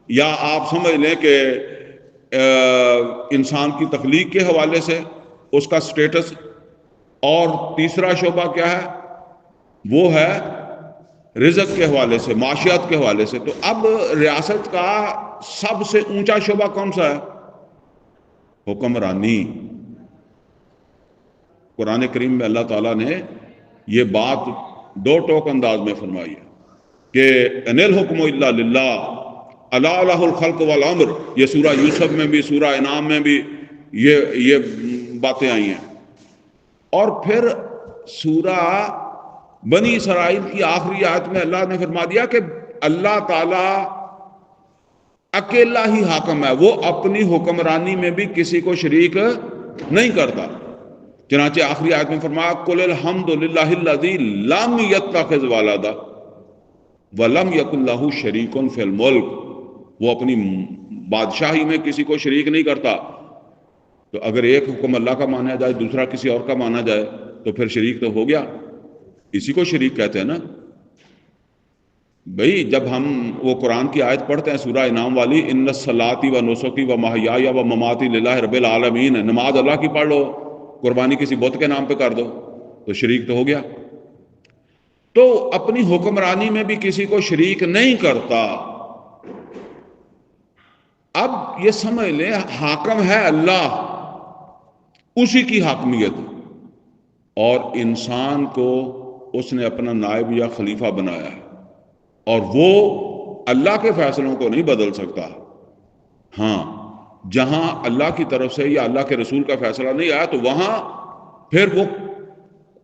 یا آپ سمجھ لیں کہ انسان کی تخلیق کے حوالے سے اس کا سٹیٹس، اور تیسرا شعبہ کیا ہے؟ وہ ہے رزق کے حوالے سے، معاشیات کے حوالے سے. تو اب ریاست کا سب سے اونچا شعبہ کون سا ہے؟ حکمرانی. قرآن کریم میں اللہ تعالیٰ نے یہ بات دو ٹوک انداز میں فرمائی ہے کہ ان الحکم الا للہ الا لہ الخلق والامر. یہ سورہ یوسف میں بھی سورہ انعام میں بھی یہ باتیں آئی ہیں. اور پھر سورہ بنی اسرائیل کی آخری آیت میں اللہ نے فرما دیا کہ اللہ تعالیٰ اکیلا ہی حاکم ہے، وہ اپنی حکمرانی میں بھی کسی کو شریک نہیں کرتا. چنانچہ آخری آیت میں فرمایا قل الحمد للہ الذی لم یتخذ ولدا ولم یکن لہ شریک فی الملک. وہ اپنی بادشاہی میں کسی کو شریک نہیں کرتا. تو اگر ایک حکم اللہ کا مانا جائے دوسرا کسی اور کا مانا جائے تو پھر شریک تو ہو گیا. اسی کو شریک کہتے ہیں نا بھئی. جب ہم وہ قرآن کی آیت پڑھتے ہیں سورہ انعام والی ان الصلاۃ و نسکی و محیای و مماتی للہ رب العالمین، نماز اللہ کی پڑھ لو، قربانی کسی بت کے نام پہ کر دو تو شریک تو ہو گیا. تو اپنی حکمرانی میں بھی کسی کو شریک نہیں کرتا. اب یہ سمجھ لیں حاکم ہے اللہ، اسی کی حاکمیت، اور انسان کو اس نے اپنا نائب یا خلیفہ بنایا ہے اور وہ اللہ کے فیصلوں کو نہیں بدل سکتا. ہاں جہاں اللہ کی طرف سے یا اللہ کے رسول کا فیصلہ نہیں آیا تو وہاں پھر وہ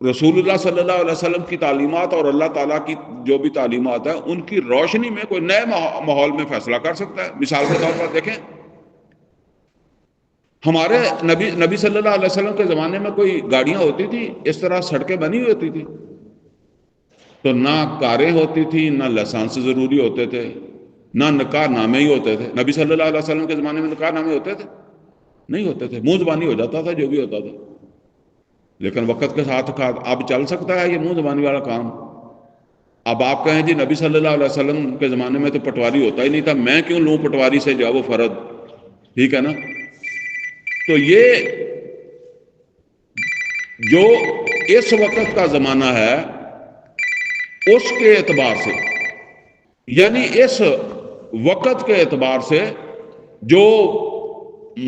رسول اللہ صلی اللہ علیہ وسلم کی تعلیمات اور اللہ تعالیٰ کی جو بھی تعلیمات ہیں ان کی روشنی میں کوئی نئے ماحول میں فیصلہ کر سکتا ہے. مثال کے طور پر دیکھیں ہمارے نبی صلی اللہ علیہ وسلم کے زمانے میں کوئی گاڑیاں ہوتی تھی اس طرح سڑکیں بنی ہوئی ہوتی تھی تو نہ کاریں ہوتی تھی، نہ لائسنس ضروری ہوتے تھے، نہ نکاح نامے ہی ہوتے تھے. نبی صلی اللہ علیہ وسلم کے زمانے میں نکاح نامے ہوتے تھے؟ نہیں ہوتے تھے. منہ زبانی ہو جاتا تھا جو بھی ہوتا تھا. لیکن وقت کے ساتھ اب چل سکتا ہے یہ منہ زبانی والا کام. اب آپ کہیں جی نبی صلی اللہ علیہ وسلم کے زمانے میں تو پٹواری ہوتا ہی نہیں تھا، میں کیوں لوں پٹواری سے جو ہے وہ فرض؟ ٹھیک ہے نا. تو یہ جو اس وقت کا زمانہ ہے اس کے اعتبار سے، یعنی اس وقت کے اعتبار سے جو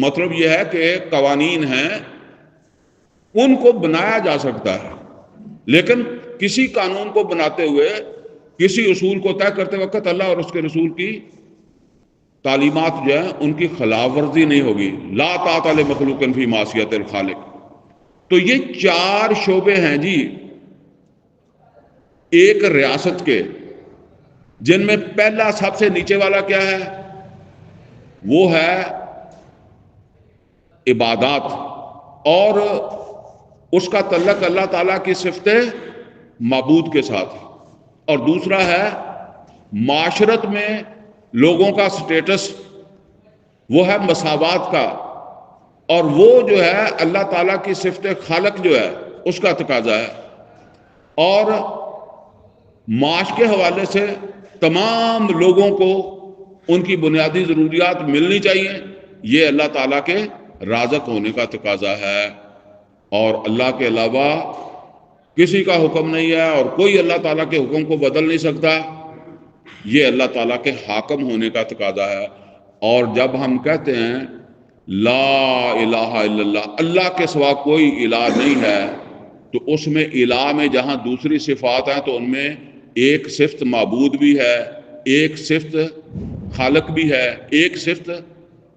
مطلب یہ ہے کہ قوانین ہیں ان کو بنایا جا سکتا ہے، لیکن کسی قانون کو بناتے ہوئے کسی اصول کو طے کرتے وقت اللہ اور اس کے رسول کی تعلیمات جو ہیں ان کی خلاف ورزی نہیں ہوگی. لا طاعۃ لمخلوق فی معصیت الخالق. تو یہ 4 شعبے ہیں جی ایک ریاست کے، جن میں پہلا سب سے نیچے والا کیا ہے؟ وہ ہے عبادات، اور اس کا تعلق اللہ تعالیٰ کی صفت معبود کے ساتھ. اور دوسرا ہے معاشرت میں لوگوں کا سٹیٹس، وہ ہے مساوات کا، اور وہ جو ہے اللہ تعالیٰ کی صفت خالق جو ہے اس کا تقاضا ہے. اور معاش کے حوالے سے تمام لوگوں کو ان کی بنیادی ضروریات ملنی چاہیے، یہ اللہ تعالیٰ کے رازق ہونے کا تقاضا ہے. اور اللہ کے علاوہ کسی کا حکم نہیں ہے، اور کوئی اللہ تعالیٰ کے حکم کو بدل نہیں سکتا، یہ اللہ تعالیٰ کے حاکم ہونے کا تقاضا ہے. اور جب ہم کہتے ہیں لا الہ الا اللہ، اللہ کے سوا کوئی الہ نہیں ہے، تو اس میں الہ میں جہاں دوسری صفات ہیں تو ان میں ایک صفت معبود بھی ہے، ایک صفت خالق بھی ہے، ایک صفت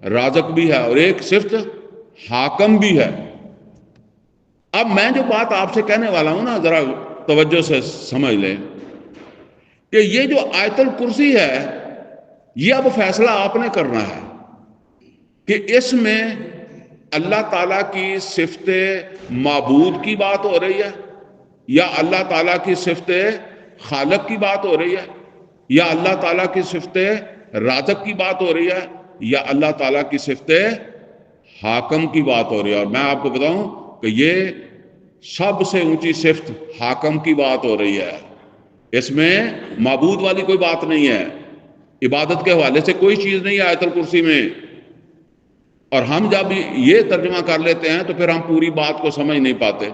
رازق بھی ہے، اور ایک صفت حاکم بھی ہے. اب میں جو بات آپ سے کہنے والا ہوں نا، ذرا توجہ سے سمجھ لیں کہ یہ جو آیت الکرسی ہے، یہ اب فیصلہ آپ نے کرنا ہے کہ اس میں اللہ تعالیٰ کی صفت معبود کی بات ہو رہی ہے، یا اللہ تعالیٰ کی صفت خالق کی بات ہو رہی ہے، یا اللہ تعالیٰ کی صفت رازق کی بات ہو رہی ہے، یا اللہ تعالیٰ کی صفت حاکم کی بات ہو رہی ہے. اور میں آپ کو بتاؤں کہ یہ سب سے اونچی صفت حاکم کی بات ہو رہی ہے. اس میں معبود والی کوئی بات نہیں ہے، عبادت کے حوالے سے کوئی چیز نہیں ہے آیت الکرسی میں. اور ہم جب یہ ترجمہ کر لیتے ہیں تو پھر ہم پوری بات کو سمجھ نہیں پاتے.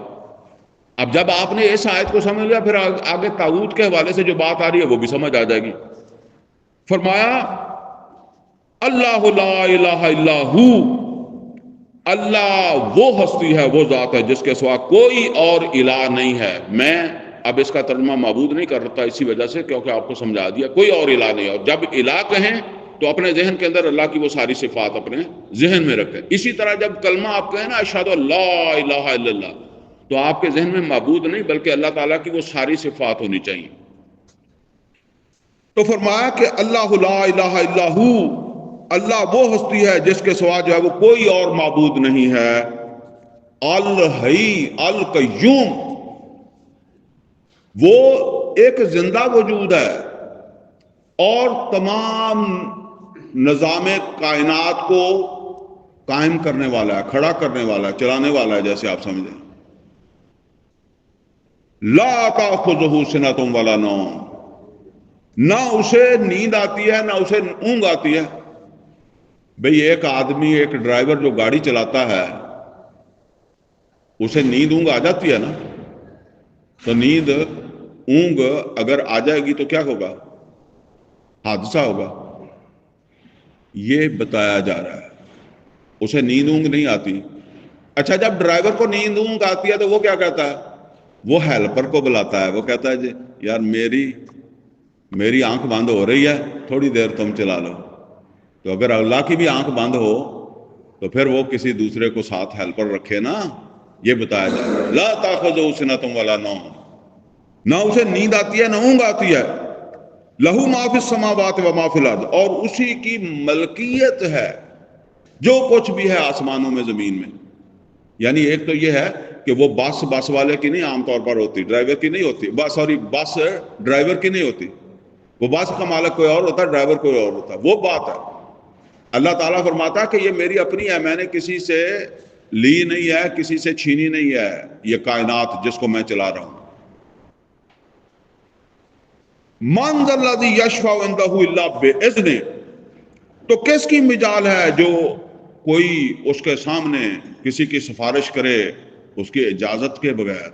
اب جب آپ نے اس آیت کو سمجھ لیا، پھر آگے طاغوت کے حوالے سے جو بات آ رہی ہے وہ بھی سمجھ آ جائے گی. فرمایا اللہ لا الہ الا ہو، اللہ وہ ہستی ہے، وہ ذات ہے جس کے سوا کوئی اور الہ نہیں ہے. میں اب اس کا ترجمہ معبود نہیں کر رہا اسی وجہ سے کیونکہ آپ کو سمجھا دیا کوئی اور الہ نہیں ہے. اور جب الہ کہیں تو اپنے ذہن کے اندر اللہ کی وہ ساری صفات اپنے ذہن میں رکھیں. اسی طرح جب کلمہ آپ کہیں نا اشہد لا الہ الا اللہ، تو آپ کے ذہن میں معبود نہیں بلکہ اللہ تعالیٰ کی وہ ساری صفات ہونی چاہیے. تو فرمایا کہ اللہ لا الہ الا ہو، اللہ وہ ہستی ہے جس کے سوا جو ہے وہ کوئی اور معبود نہیں ہے. الحی القیوم، وہ ایک زندہ وجود ہے اور تمام نظام کائنات کو قائم کرنے والا ہے، کھڑا کرنے والا ہے، چلانے والا ہے، جیسے آپ سمجھیں. لا تأخذہ سنۃ ولا نوم، نہ اسے نیند آتی ہے نہ اسے اونگ آتی ہے. بھئی ایک آدمی، ایک ڈرائیور جو گاڑی چلاتا ہے، اسے نیند اونگ آ جاتی ہے نا. تو نیند اونگ اگر آ جائے گی تو کیا ہوگا؟ حادثہ ہوگا. یہ بتایا جا رہا ہے اسے نیند اونگ نہیں آتی. اچھا جب ڈرائیور کو نیند اونگ آتی ہے تو وہ کیا کہتا ہے؟ وہ ہیلپر کو بلاتا ہے، وہ کہتا ہے جی یار میری آنکھ بند ہو رہی ہے، تھوڑی دیر تم چلا لو. تو اگر اللہ کی بھی آنکھ بند ہو تو پھر وہ کسی دوسرے کو ساتھ ہیلپر رکھے نا. یہ بتایا جا رہا ہے لا تأخذہ سنۃ ولا نوم، نہ اسے نیند آتی ہے نہ اونگ آتی ہے. لہو ما فی السماوات و ما فی الارض، اور اسی کی ملکیت ہے جو کچھ بھی ہے آسمانوں میں زمین میں. یعنی ایک تو یہ ہے کہ وہ بس والے کی نہیں عام طور پر ہوتی، ڈرائیور کی نہیں ہوتی. بس ڈرائیور کی نہیں ہوتی، وہ بس کا مالک کوئی اور ہوتا ہے، ڈرائیور کوئی اور ہوتا ہے. وہ بات ہے. اللہ تعالیٰ فرماتا ہے کہ یہ میری اپنی ہے، میں نے کسی سے لی نہیں ہے، کسی سے چھینی نہیں ہے. یہ کائنات جس کو میں چلا رہا ہوں. من ذا الذی یشفع عندہ الا باذنہ، تو کس کی مجال ہے جو کوئی اس کے سامنے کسی کی سفارش کرے اس کی اجازت کے بغیر.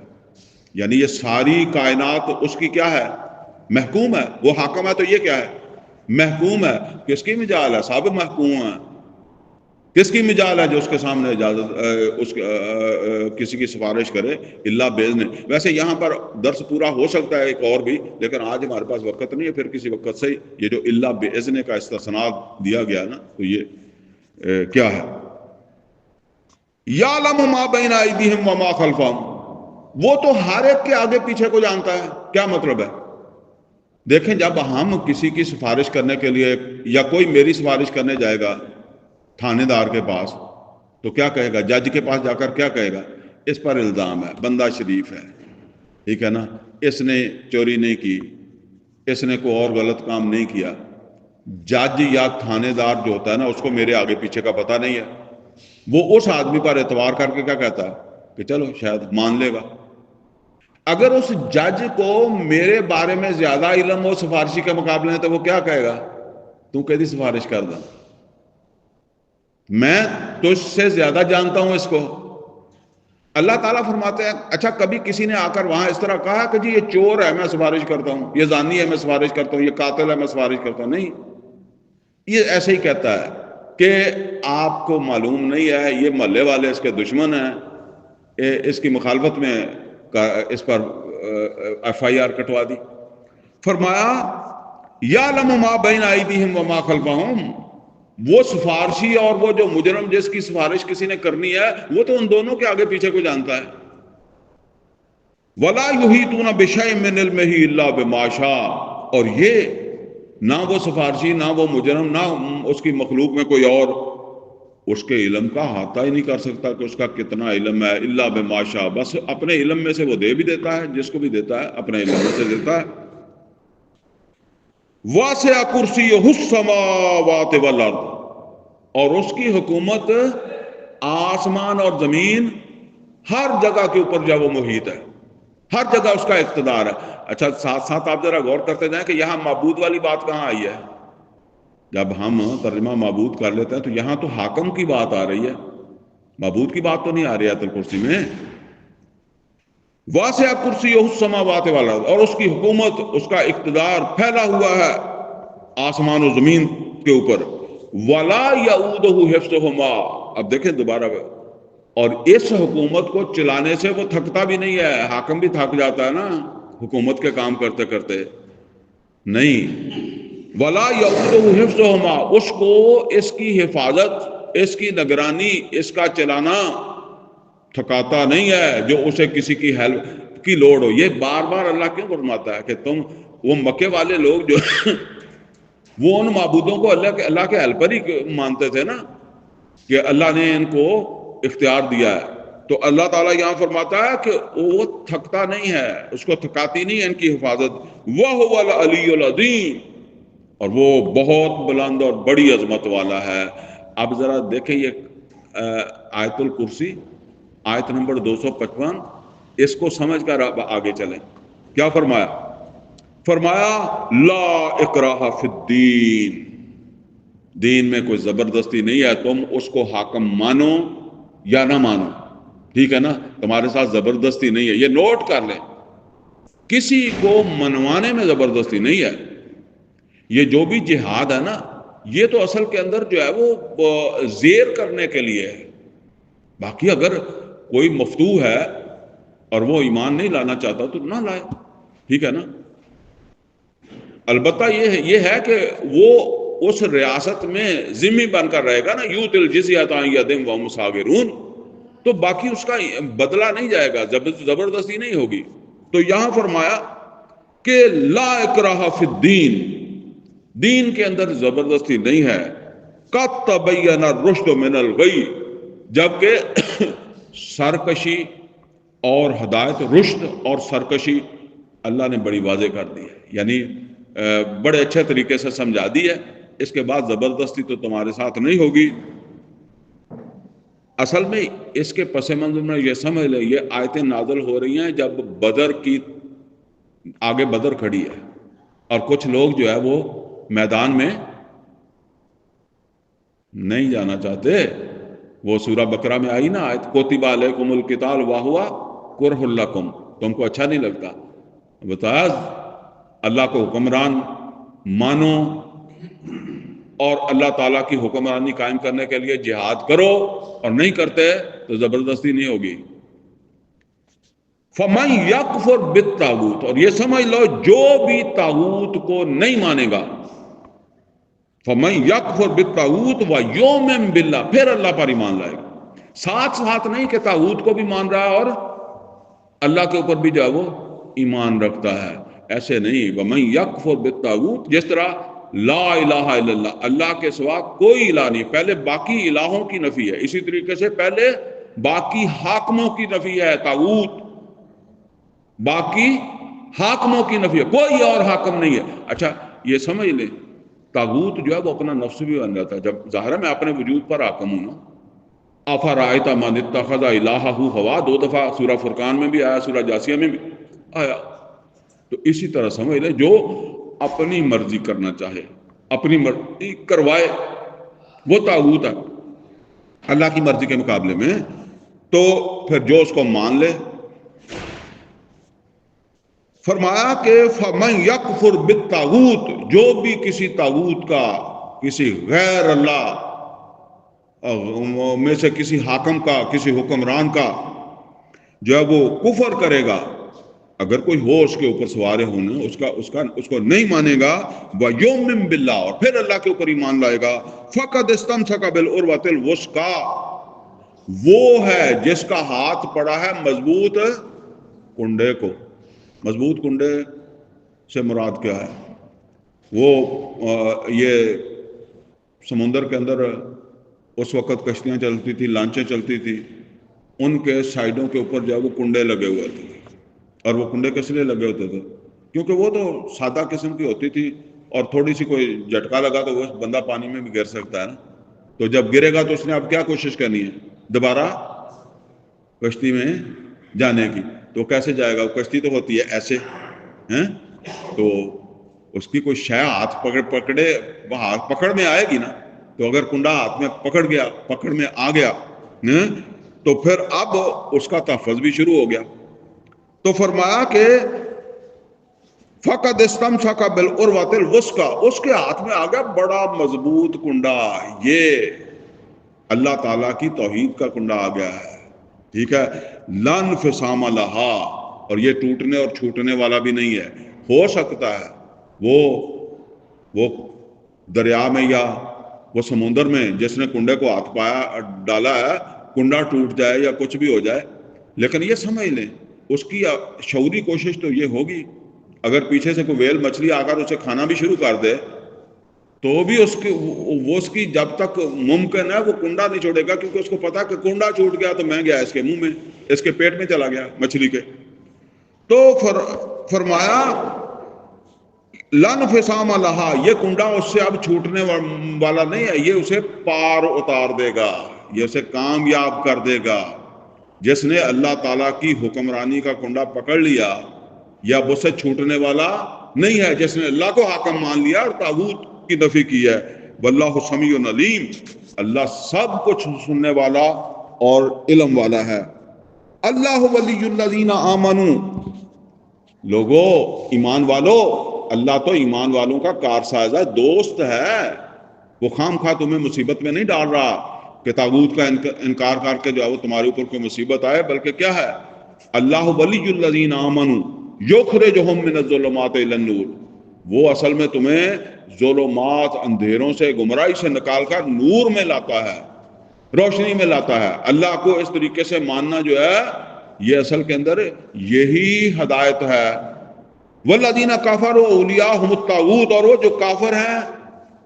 یعنی یہ ساری کائنات اس کی کیا ہے؟ محکوم ہے. وہ حاکم ہے تو یہ کیا ہے؟ محکوم ہے. کس کی مجال ہے؟ سب محکوم ہے. کس کی مجال ہے جو اس کے سامنے اجازت کسی کی سفارش کرے اللہ باذن. ویسے یہاں پر درس پورا ہو سکتا ہے ایک اور بھی، لیکن آج ہمارے پاس وقت نہیں ہے. پھر کسی وقت سے یہ جو اللہ باذن کا استثناء دیا گیا نا، تو یہ کیا ہے؟ یعلم ما بین ایدیہم وما خلفہم، وہ تو ہر ایک کے آگے پیچھے کو جانتا ہے. کیا مطلب ہے؟ دیکھیں، جب ہم کسی کی سفارش کرنے کے لیے، یا کوئی میری سفارش کرنے جائے گا تھانے دار کے پاس، تو کیا کہے گا؟ جج کے پاس جا کر کیا کہے گا؟ اس پر الزام ہے، بندہ شریف ہے، ٹھیک ہے نا، اس نے چوری نہیں کی، اس نے کوئی اور غلط کام نہیں کیا. جج یا تھانے دار جو ہوتا ہے نا، اس کو میرے آگے پیچھے کا پتہ نہیں ہے. وہ اس آدمی پر اعتبار کر کے کیا کہتا ہے کہ چلو شاید مان لے گا. اگر اس جج کو میرے بارے میں زیادہ علم ہو سفارشی کے مقابلے میں، تو وہ کیا کہے گا؟ تو کہتی سفارش کر دیں، میں تجھ سے زیادہ جانتا ہوں اس کو. اللہ تعالیٰ فرماتے ہیں اچھا کبھی کسی نے آ کر وہاں اس طرح کہا کہ جی یہ چور ہے میں سفارش کرتا ہوں، یہ زانی ہے میں سفارش کرتا ہوں، یہ قاتل ہے میں سفارش کرتا ہوں؟ نہیں، یہ ایسے ہی کہتا ہے کہ آپ کو معلوم نہیں ہے، یہ محلے والے اس کے دشمن ہیں، اس کی مخالفت میں اس پر ایف آئی آر کٹوا دی. فرمایا یعلم ما بین ایدیہم وما خلفہم، وہ سفارشی اور وہ جو مجرم جس کی سفارش کسی نے کرنی ہے، وہ تو ان دونوں کے آگے پیچھے کو جانتا ہے. ولا یحیطون بشیء من علمہ الا بما شاء، اور یہ نہ وہ سفارشی، نہ وہ مجرم، نہ اس کی مخلوق میں کوئی اور اس کے علم کا احاطہ ہی نہیں کر سکتا کہ اس کا کتنا علم ہے. الا بما شاء، بس اپنے علم میں سے وہ دے بھی دیتا ہے، جس کو بھی دیتا ہے اپنے علم میں سے دیتا ہے. واسع کرسیہ السماوات والارض، اور اس کی حکومت آسمان اور زمین ہر جگہ کے اوپر جو وہ محیط ہے، ہر جگہ اس کا اقتدار ہے. اچھا ساتھ ساتھ آپ ذرا غور کرتے جائیں کہ یہاں معبود والی بات کہاں آئی ہے؟ جب ہم ترجمہ معبود کر لیتے ہیں تو یہاں تو حاکم کی بات آ رہی ہے، معبود کی بات تو نہیں آ رہی آیت الکرسی میں. واسع کرسیہ السماوات والارض، اور اس کی حکومت، اس کا اقتدار پھیلا ہوا ہے آسمان و زمین کے اوپر. ولا یعودہ حفظہما، اب دیکھیں دوبارہ، اور اس حکومت کو چلانے سے وہ تھکتا بھی نہیں ہے. حاکم بھی تھک جاتا ہے نا حکومت کے کام کرتے کرتے، نہیں. ولا یعودہ حفظہما، اس کو اس کی حفاظت، اس کی نگرانی، اس کا چلانا تھکاتا نہیں ہے جو اسے کسی کی ہیلپ کی لوڑ ہو. یہ بار بار اللہ کیوں فرماتا ہے کہ تم، وہ مکے والے لوگ جو وہ ان معبودوں کو اللہ کے ہیلپر ہی مانتے تھے نا، کہ اللہ نے ان کو اختیار دیا ہے. تو اللہ تعالیٰ یہاں فرماتا ہے کہ وہ تھکتا نہیں ہے، اس کو تھکاتی نہیں ہے ان کی حفاظت. وَهُوَ الْعَلِيُّ الْعَظِيمُ، اور وہ بہت بلند اور بڑی عظمت والا ہے. اب ذرا دیکھیں یہ آیت الکرسی آیت نمبر 255، اس کو سمجھ کر آپ آگے چلیں. کیا فرمایا؟ فرمایا لا اکراہ فی الدین، دین میں کوئی زبردستی نہیں ہے، تم اس کو حاکم مانو یا نہ مانو، ٹھیک ہے نا، تمہارے ساتھ زبردستی نہیں ہے. یہ نوٹ کر لیں، کسی کو منوانے میں زبردستی نہیں ہے. یہ جو بھی جہاد ہے نا، یہ تو اصل کے اندر جو ہے وہ زیر کرنے کے لیے ہے. باقی اگر کوئی مفتو ہے اور وہ ایمان نہیں لانا چاہتا تو نہ لائے، ٹھیک ہے نا. البتہ یہ ہے کہ وہ اس ریاست میں ذمہ بن کر رہے گا نا، یوت الجزیۃ عن ید وہم صاغرون، تو باقی اس کا بدلہ نہیں جائے گا، زبردستی نہیں ہوگی. تو یہاں فرمایا کہ لا اکراہ فی الدین، دین کے اندر زبردستی نہیں ہے. قد تبین الرشد من الغی، جبکہ سرکشی اور ہدایت، رشد اور سرکشی اللہ نے بڑی واضح کر دی ہے، یعنی بڑے اچھے طریقے سے سمجھا دی ہے. اس کے بعد زبردستی تو تمہارے ساتھ نہیں ہوگی. اصل میں اس کے پس منظر میں یہ سمجھ لیں، یہ آیتیں نازل ہو رہی ہیں جب بدر کی آگے بدر کھڑی ہے اور کچھ لوگ جو ہے وہ میدان میں نہیں جانا چاہتے. وہ سورہ بقرہ میں آئی نا آیت، کتب علیکم القتال وہو کرہ لکم، تم کو اچھا نہیں لگتا. بتایا اللہ کو حکمران مانو اور اللہ تعالیٰ کی حکمرانی قائم کرنے کے لیے جہاد کرو، اور نہیں کرتے تو زبردستی نہیں ہوگی۔ فَمَن يَكْفُرْ بِالطَّاغُوتِ، اور یہ سمجھ لو جو بھی طاغوت کو نہیں مانے گا، فَمَن يَكْفُرْ بِالطَّاغُوتِ وَيُؤْمِن بِاللَّهِ، پھر اللہ پر ایمان لائے گا۔ ساتھ ساتھ نہیں کہ طاغوت کو بھی مان رہا ہے اور اللہ کے اوپر بھی جو ہے وہ ایمان رکھتا ہے، ایسے نہیں۔ وَمَن يَكْفُرْ بِالطَّاغُوتِ، جس طرح لا الہ الا اللہ، اللہ کے سوا کوئی الہ نہیں، پہلے باقی الہوں کی نفی ہے، اسی طریقے سے پہلے باقی حاکموں کی نفی ہے، طاغوت باقی حاکموں کی نفی ہے، کوئی اور حاکم نہیں ہے۔ اچھا یہ سمجھ لیں، طاغوت جو ہے وہ اپنا نفس بھی بن جاتا ہے، جب ظاہر ہے میں اپنے وجود پر حاکم ہوں نا۔ افرأیت من اتخذ الہہ ہوا، 2 دفعہ سورہ فرقان میں بھی آیا، سورہ جاسیہ میں بھی آیا۔ تو اسی طرح سمجھ لیں جو اپنی مرضی کرنا چاہے، اپنی مرضی کروائے، وہ طاغوت ہے اللہ کی مرضی کے مقابلے میں، تو پھر جو اس کو مان لے۔ فرمایا کہ فَمَن يَكْفُرْ بِالطَّاغُوتِ، جو بھی کسی طاغوت کا، کسی غیر اللہ میں سے کسی حاکم کا، کسی حکمران کا جو ہے وہ کفر کرے گا، اگر کوئی ہو اس کے اوپر سوارے ہونے، اس کو نہیں مانے گا، وَيُؤْمِن بِاللَّهِ، اور پھر اللہ کے اوپر ایمان لائے گا، فَقَدِ اسْتَمْسَكَ بِالْعُرْوَةِ الْوُثْقَىٰ، وہ ہے جس کا ہاتھ پڑا ہے مضبوط کنڈے کو۔ مضبوط کنڈے سے مراد کیا ہے؟ وہ یہ سمندر کے اندر اس وقت کشتیاں چلتی تھی، لانچیں چلتی تھی، ان کے سائڈوں کے اوپر جو ہے وہ کنڈے لگے ہوئے تھے، اور وہ کنڈے کس لیے لگے ہوتے تھے؟ کیونکہ وہ تو سادہ قسم کی ہوتی تھی، اور تھوڑی سی کوئی جھٹکا لگا تو وہ بندہ پانی میں بھی گر سکتا ہے نا، تو جب گرے گا تو اس نے اب کیا کوشش کرنی ہے؟ دوبارہ کشتی میں جانے کی۔ تو کیسے جائے گا؟ وہ کشتی تو ہوتی ہے ایسے ہیں، تو اس کی کوئی شے ہاتھ پکڑ میں آئے گی نا، تو اگر کنڈا ہاتھ میں پکڑ میں آ گیا تو پھر اب اس کا تحفظ بھی شروع ہو گیا۔ تو فرمایا کہ فَقَدْ اسْتَمْسَكَ بِالْعُرْوَةِ الْوُثْقَىٰ، اس کے ہاتھ میں آ گیا بڑا مضبوط کنڈا، یہ اللہ تعالیٰ کی توحید کا کنڈا آ گیا ہے، ٹھیک ہے۔ لَا انْفِصَامَ لَهَا، اور یہ ٹوٹنے اور چھوٹنے والا بھی نہیں ہے۔ ہو سکتا ہے وہ دریا میں یا وہ سمندر میں جس نے کنڈے کو ہاتھ ڈالا ہے، کنڈا ٹوٹ جائے یا کچھ بھی ہو جائے، لیکن یہ سمجھ لیں اس کی شعوری کوشش تو یہ ہوگی، اگر پیچھے سے کوئی ویل مچھلی آ کر اسے کھانا بھی شروع کر دے تو بھی اس کی جب تک ممکن ہے وہ کنڈا نہیں چھوڑے گا، کیونکہ اس کو پتا کہ کنڈا چھوٹ گیا تو میں گیا اس کے منہ میں، اس کے پیٹ میں چلا گیا مچھلی کے۔ تو فرمایا لَا انْفِصَامَ لَهَا، یہ کنڈا اس سے اب چھوٹنے والا نہیں ہے، یہ اسے پار اتار دے گا، یہ اسے کامیاب کر دے گا۔ جس نے اللہ تعالیٰ کی حکمرانی کا کنڈا پکڑ لیا، یہ اب اس سے چھوٹنے والا نہیں ہے، جس نے اللہ کو حاکم مان لیا اور طاغوت کی نفی کی ہے۔ واللہ سمیع علیم، اللہ سب کچھ سننے والا اور علم والا ہے۔ اللہ ولی الذین آمنوا، لوگو ایمان والو، اللہ تو ایمان والوں کا کارساز ہے، دوست ہے، وہ خام خواہ تمہیں مصیبت میں نہیں ڈال رہا کہ طاغوت کا انکار کر کے جو ہے وہ تمہارے اوپر کوئی مصیبت آئے، بلکہ کیا ہے؟ اللہ ولی الذین آمنوا یخرجہم من الظلمات الی النور، وہ اصل میں تمہیں ظلمات، اندھیروں سے، گمراہی سے نکال کر نور میں لاتا ہے، روشنی میں لاتا ہے۔ اللہ کو اس طریقے سے ماننا جو ہے یہ اصل کے اندر یہی ہدایت ہے۔ والذین کفروا اولیاءہم الطاغوت، اور وہ جو کافر ہیں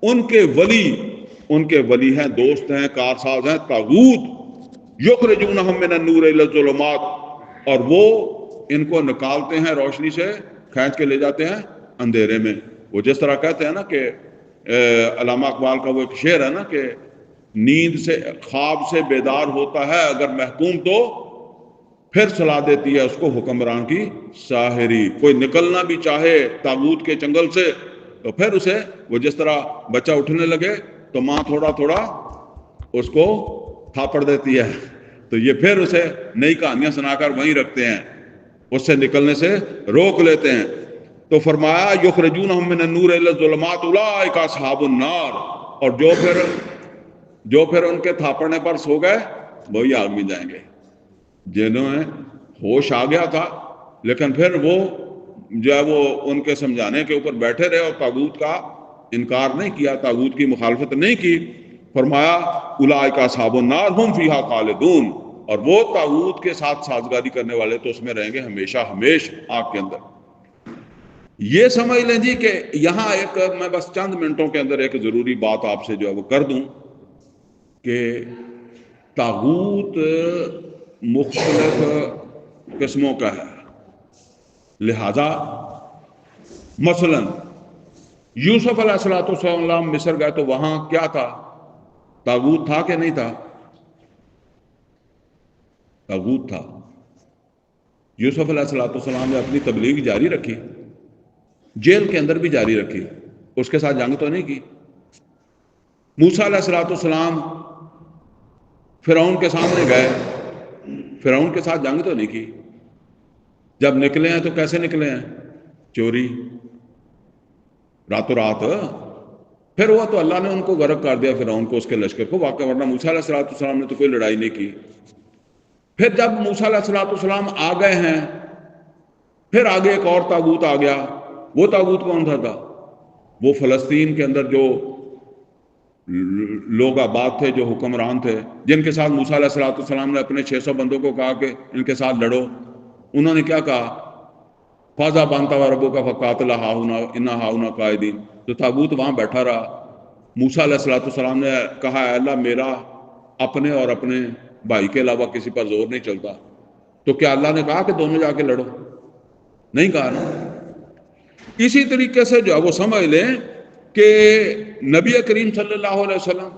ان کے ولی ہیں، دوست ہیں، کارساز ہیں طاغوت۔ یخرجونہم من النور الی الظلمات، اور وہ ان کو نکالتے ہیں روشنی سے، کھینچ کے لے جاتے ہیں اندھیرے میں۔ وہ جس طرح کہتے ہیں نا کہ علامہ اقبال کا وہ ایک شعر ہے نا کہ نیند سے، خواب سے بیدار ہوتا ہے اگر محکوم تو پھر سلا دیتی ہے اس کو حکمران کی ساحری۔ کوئی نکلنا بھی چاہے طاغوت کے چنگل سے تو پھر اسے، وہ جس طرح بچہ اٹھنے لگے تو ماں تھوڑا تھوڑا اس کو تھاپڑ دیتی ہے، تو یہ پھر اسے نئی کہانیاں سنا کر وہیں رکھتے ہیں، اس سے نکلنے سے روک لیتے ہیں۔ تو فرمایا یخرجونہم من النور الی الظلمات اولئک اصحاب النار، اور جو پھر ان کے تھاپڑنے پر سو گئے وہی آگ میں جائیں گے. جنہوں نے ہوش آ گیا تھا لیکن پھر وہ جو ہے وہ ان کے سمجھانے کے اوپر بیٹھے رہے اور طاغوت کا انکار نہیں کیا، طاغوت کی مخالفت نہیں کی. فرمایا اولئک اصحاب النار ہم فیہا خالدون، اور وہ طاغوت کے ساتھ سازگاری کرنے والے تو اس میں رہیں گے ہمیشہ ہمیش آگ کے اندر. یہ سمجھ لیں جی کہ یہاں میں بس چند منٹوں کے اندر ایک ضروری بات آپ سے جو ہے وہ کر دوں کہ طاغوت مختلف قسموں کا ہے. لہذا مثلا یوسف علیہ السلام مصر گئے تو وہاں کیا تھا؟ طاغوت تھا کہ نہیں تھا؟ طاغوت تھا. یوسف علیہ السلام نے اپنی تبلیغ جاری رکھی، جیل کے اندر بھی جاری رکھی، اس کے ساتھ جنگ تو نہیں کی. موسیٰ علیہ السلام فرعون کے سامنے گئے، فرعون کے ساتھ جنگ تو نہیں کی. جب نکلے ہیں تو کیسے نکلے ہیں؟ چوری، راتوں رات. پھر ہوا تو اللہ نے ان کو غرق کر دیا، فرعون کو، اس کے لشکر کو واقع، ورنہ موسیٰ علیہ السلام نے تو کوئی لڑائی نہیں کی. پھر جب موسیٰ علیہ السلام آ گئے ہیں، پھر آگے ایک اور طاغوت آ گیا. وہ طاغوت کون تھا؟ وہ فلسطین کے اندر جو لوگ آباد تھے، جو حکمران تھے، جن کے ساتھ موسیٰ علیہ السلام نے اپنے 600 بندوں کو کہا کہ ان کے ساتھ لڑو. انہوں نے کیا کہا؟ فاذا بانتا ربک فقاتلا ہاہنا انا ہاہنا قاعدین. تو طاغوت وہاں بیٹھا رہا. موسیٰ علیہ السلام نے کہا اے اللہ میرا اپنے اور اپنے بھائی کے علاوہ کسی پر زور نہیں چلتا. تو کیا اللہ نے کہا کہ دونوں جا کے لڑو؟ نہیں کہا نا. اسی طریقے سے جو ہے وہ سمجھ لیں کہ نبی کریم صلی اللہ علیہ وسلم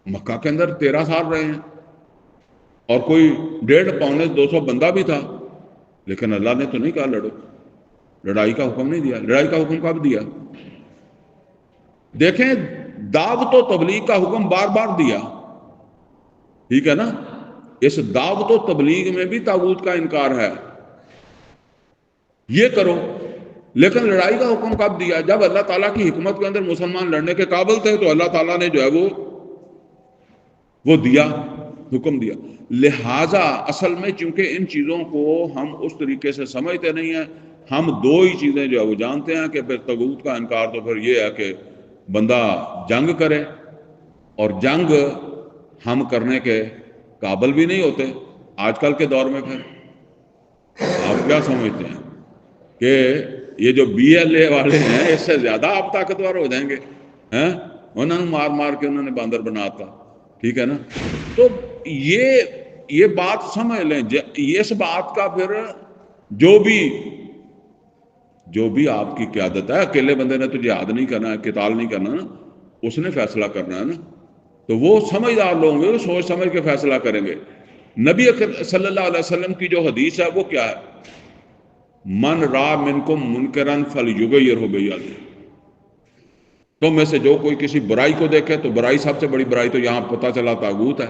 مکہ کے اندر 13 سال رہے ہیں اور کوئی 150-200 بندہ بھی تھا، لیکن اللہ نے تو نہیں کہا لڑو، لڑائی کا حکم نہیں دیا. لڑائی کا حکم کب دیا؟ دیکھیں، دعوت و تبلیغ کا حکم بار بار دیا، ٹھیک ہے نا. اس دعوت و تبلیغ میں بھی طاغوت کا انکار ہے، یہ کرو. لیکن لڑائی کا حکم کب دیا؟ جب اللہ تعالیٰ کی حکمت کے اندر مسلمان لڑنے کے قابل تھے تو اللہ تعالیٰ نے جو ہے وہ دیا، حکم دیا. لہٰذا اصل میں چونکہ ان چیزوں کو ہم اس طریقے سے سمجھتے نہیں ہیں، ہم دو ہی چیزیں جو ہے وہ جانتے ہیں کہ پھر طاغوت کا انکار تو پھر یہ ہے کہ بندہ جنگ کرے، اور جنگ ہم کرنے کے قابل بھی نہیں ہوتے. آج کل کے دور میں پھر آپ کیا سمجھتے ہیں کہ یہ جو BLA والے ہیں اس سے زیادہ آپ طاقتور ہو جائیں گے؟ انہوں نے مار مار کے انہوں نے باندر بناتا، ٹھیک ہے نا. تو یہ بات سمجھ لیں. اس بات کا پھر جو بھی آپ کی قیادت ہے، اکیلے بندے نے تو جہاد نہیں کرنا ہے، قتال نہیں کرنا نا، اس نے فیصلہ کرنا ہے نا. تو وہ سمجھدار لوگ ہیں، وہ سوچ سمجھ کے فیصلہ کریں گے. نبی صلی اللہ علیہ وسلم کی جو حدیث ہے وہ کیا ہے؟ من را منکم منکرن فلیغیرہ بیدہ. تم میں سے جو کوئی کسی برائی کو دیکھے، تو برائی سب سے بڑی برائی تو یہاں پتہ چلا طاغوت ہے،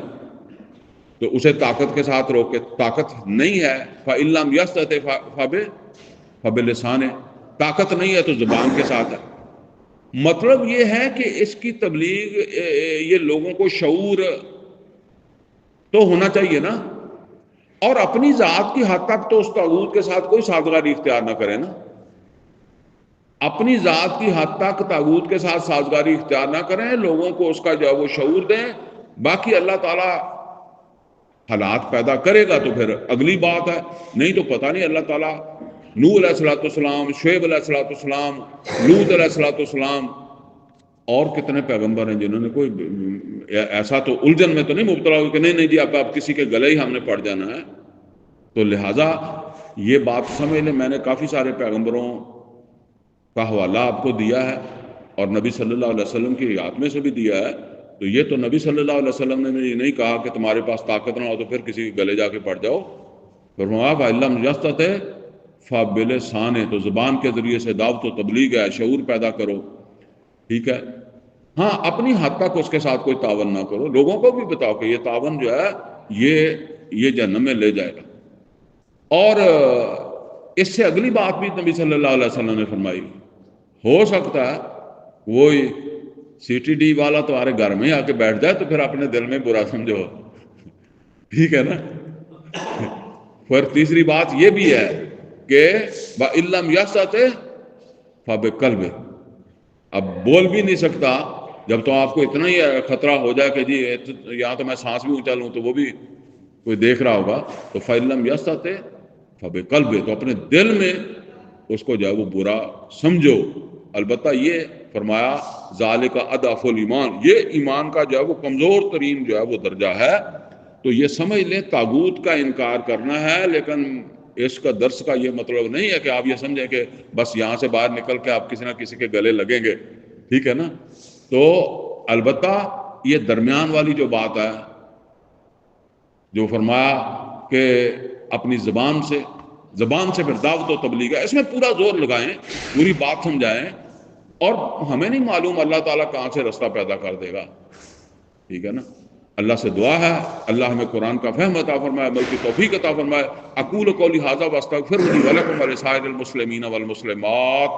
تو اسے طاقت کے ساتھ روکے. طاقت نہیں ہے فَإِن لَمْ يَسْتَطِعْ فَبِلِسَانِهِ، طاقت نہیں ہے تو زبان کے ساتھ ہے. مطلب یہ ہے کہ اس کی تبلیغ، یہ لوگوں کو شعور تو ہونا چاہیے نا، اور اپنی ذات کی حد تک تو اس طاغوت کے ساتھ کوئی سازگاری اختیار نہ کرے نا. اپنی ذات کی حد تک طاغوت کے ساتھ سازگاری اختیار نہ کریں، لوگوں کو اس کا جو ہے وہ شعور دیں. باقی اللہ تعالیٰ حالات پیدا کرے گا تو پھر اگلی بات ہے، نہیں تو پتہ نہیں. اللہ تعالیٰ نوح علیہ السلام، شعیب علیہ السلام، لوط علیہ السلام اور کتنے پیغمبر ہیں جنہوں نے کوئی ایسا تو الجھن میں تو نہیں مبتلا ہو کہ نہیں جی اب کسی کے گلے ہی ہم نے پڑ جانا ہے. تو لہٰذا یہ بات سمجھ لیں، میں نے کافی سارے پیغمبروں کا حوالہ آپ کو دیا ہے اور نبی صلی اللہ علیہ وسلم کی حیات میں سے بھی دیا ہے. تو یہ تو نبی صلی اللہ علیہ وسلم نے یہ نہیں کہا کہ تمہارے پاس طاقت نہ ہو تو پھر کسی کے گلے جا کے پڑ جاؤ. فرمایا فَإِن لَمْ يَسْتَطِعْ فَبِلِسَانِهِ، تو زبان کے ذریعے سے دعوت و تبلیغ ہے، شعور پیدا کرو، ٹھیک ہے. ہاں اپنی حد تک اس کے ساتھ کوئی تعاون نہ کرو، لوگوں کو بھی بتاؤ کہ یہ تعاون جو ہے یہ جہنم میں لے جائے گا. اور اس سے اگلی بات بھی نبی صلی اللہ علیہ وسلم نے فرمائی، ہو سکتا ہے وہی سی ٹی ڈی والا تمہارے گھر میں آ کے بیٹھ جائے تو پھر اپنے دل میں برا سمجھو، ٹھیک ہے نا. پھر تیسری بات یہ بھی ہے کہ وَإِلَّمْ يَسْتَطِعْ فَبِقَلْبِهِ، اب بول بھی نہیں سکتا جب تو آپ کو اتنا ہی خطرہ ہو جائے کہ جی یہاں تو میں سانس بھی اونچا لوں تو وہ بھی کوئی دیکھ رہا ہوگا، تو فَإِلَّمْ يَسْتَطِعْ فَبِقَلْبِهِ، تو اپنے دل میں اس کو جو ہے وہ برا سمجھو. البتہ یہ فرمایا ذالک اضعف الایمان، یہ ایمان کا جو ہے وہ کمزور ترین جو ہے وہ درجہ ہے. تو یہ سمجھ لیں طاغوت کا انکار کرنا ہے، لیکن اس کا درس کا یہ مطلب نہیں ہے کہ آپ یہ سمجھیں کہ بس یہاں سے باہر نکل کے آپ کسی نہ کسی کے گلے لگیں گے، ٹھیک ہے نا. تو البتہ یہ درمیان والی جو بات ہے، جو فرمایا کہ اپنی زبان سے پھر دعوت و تبلیغ ہے، اس میں پورا زور لگائیں، پوری بات سمجھائیں، اور ہمیں نہیں معلوم اللہ تعالیٰ کہاں سے رستہ پیدا کر دے گا، ٹھیک ہے نا. اللہ سے دعا ہے اللہ ہمیں قرآن کا فہم عطا فرمائے، عمل کی توفیق عطا فرمائے. اقول قولی ھذا واستغفر لي ولکم ولسائر المسلمین والمسلمات.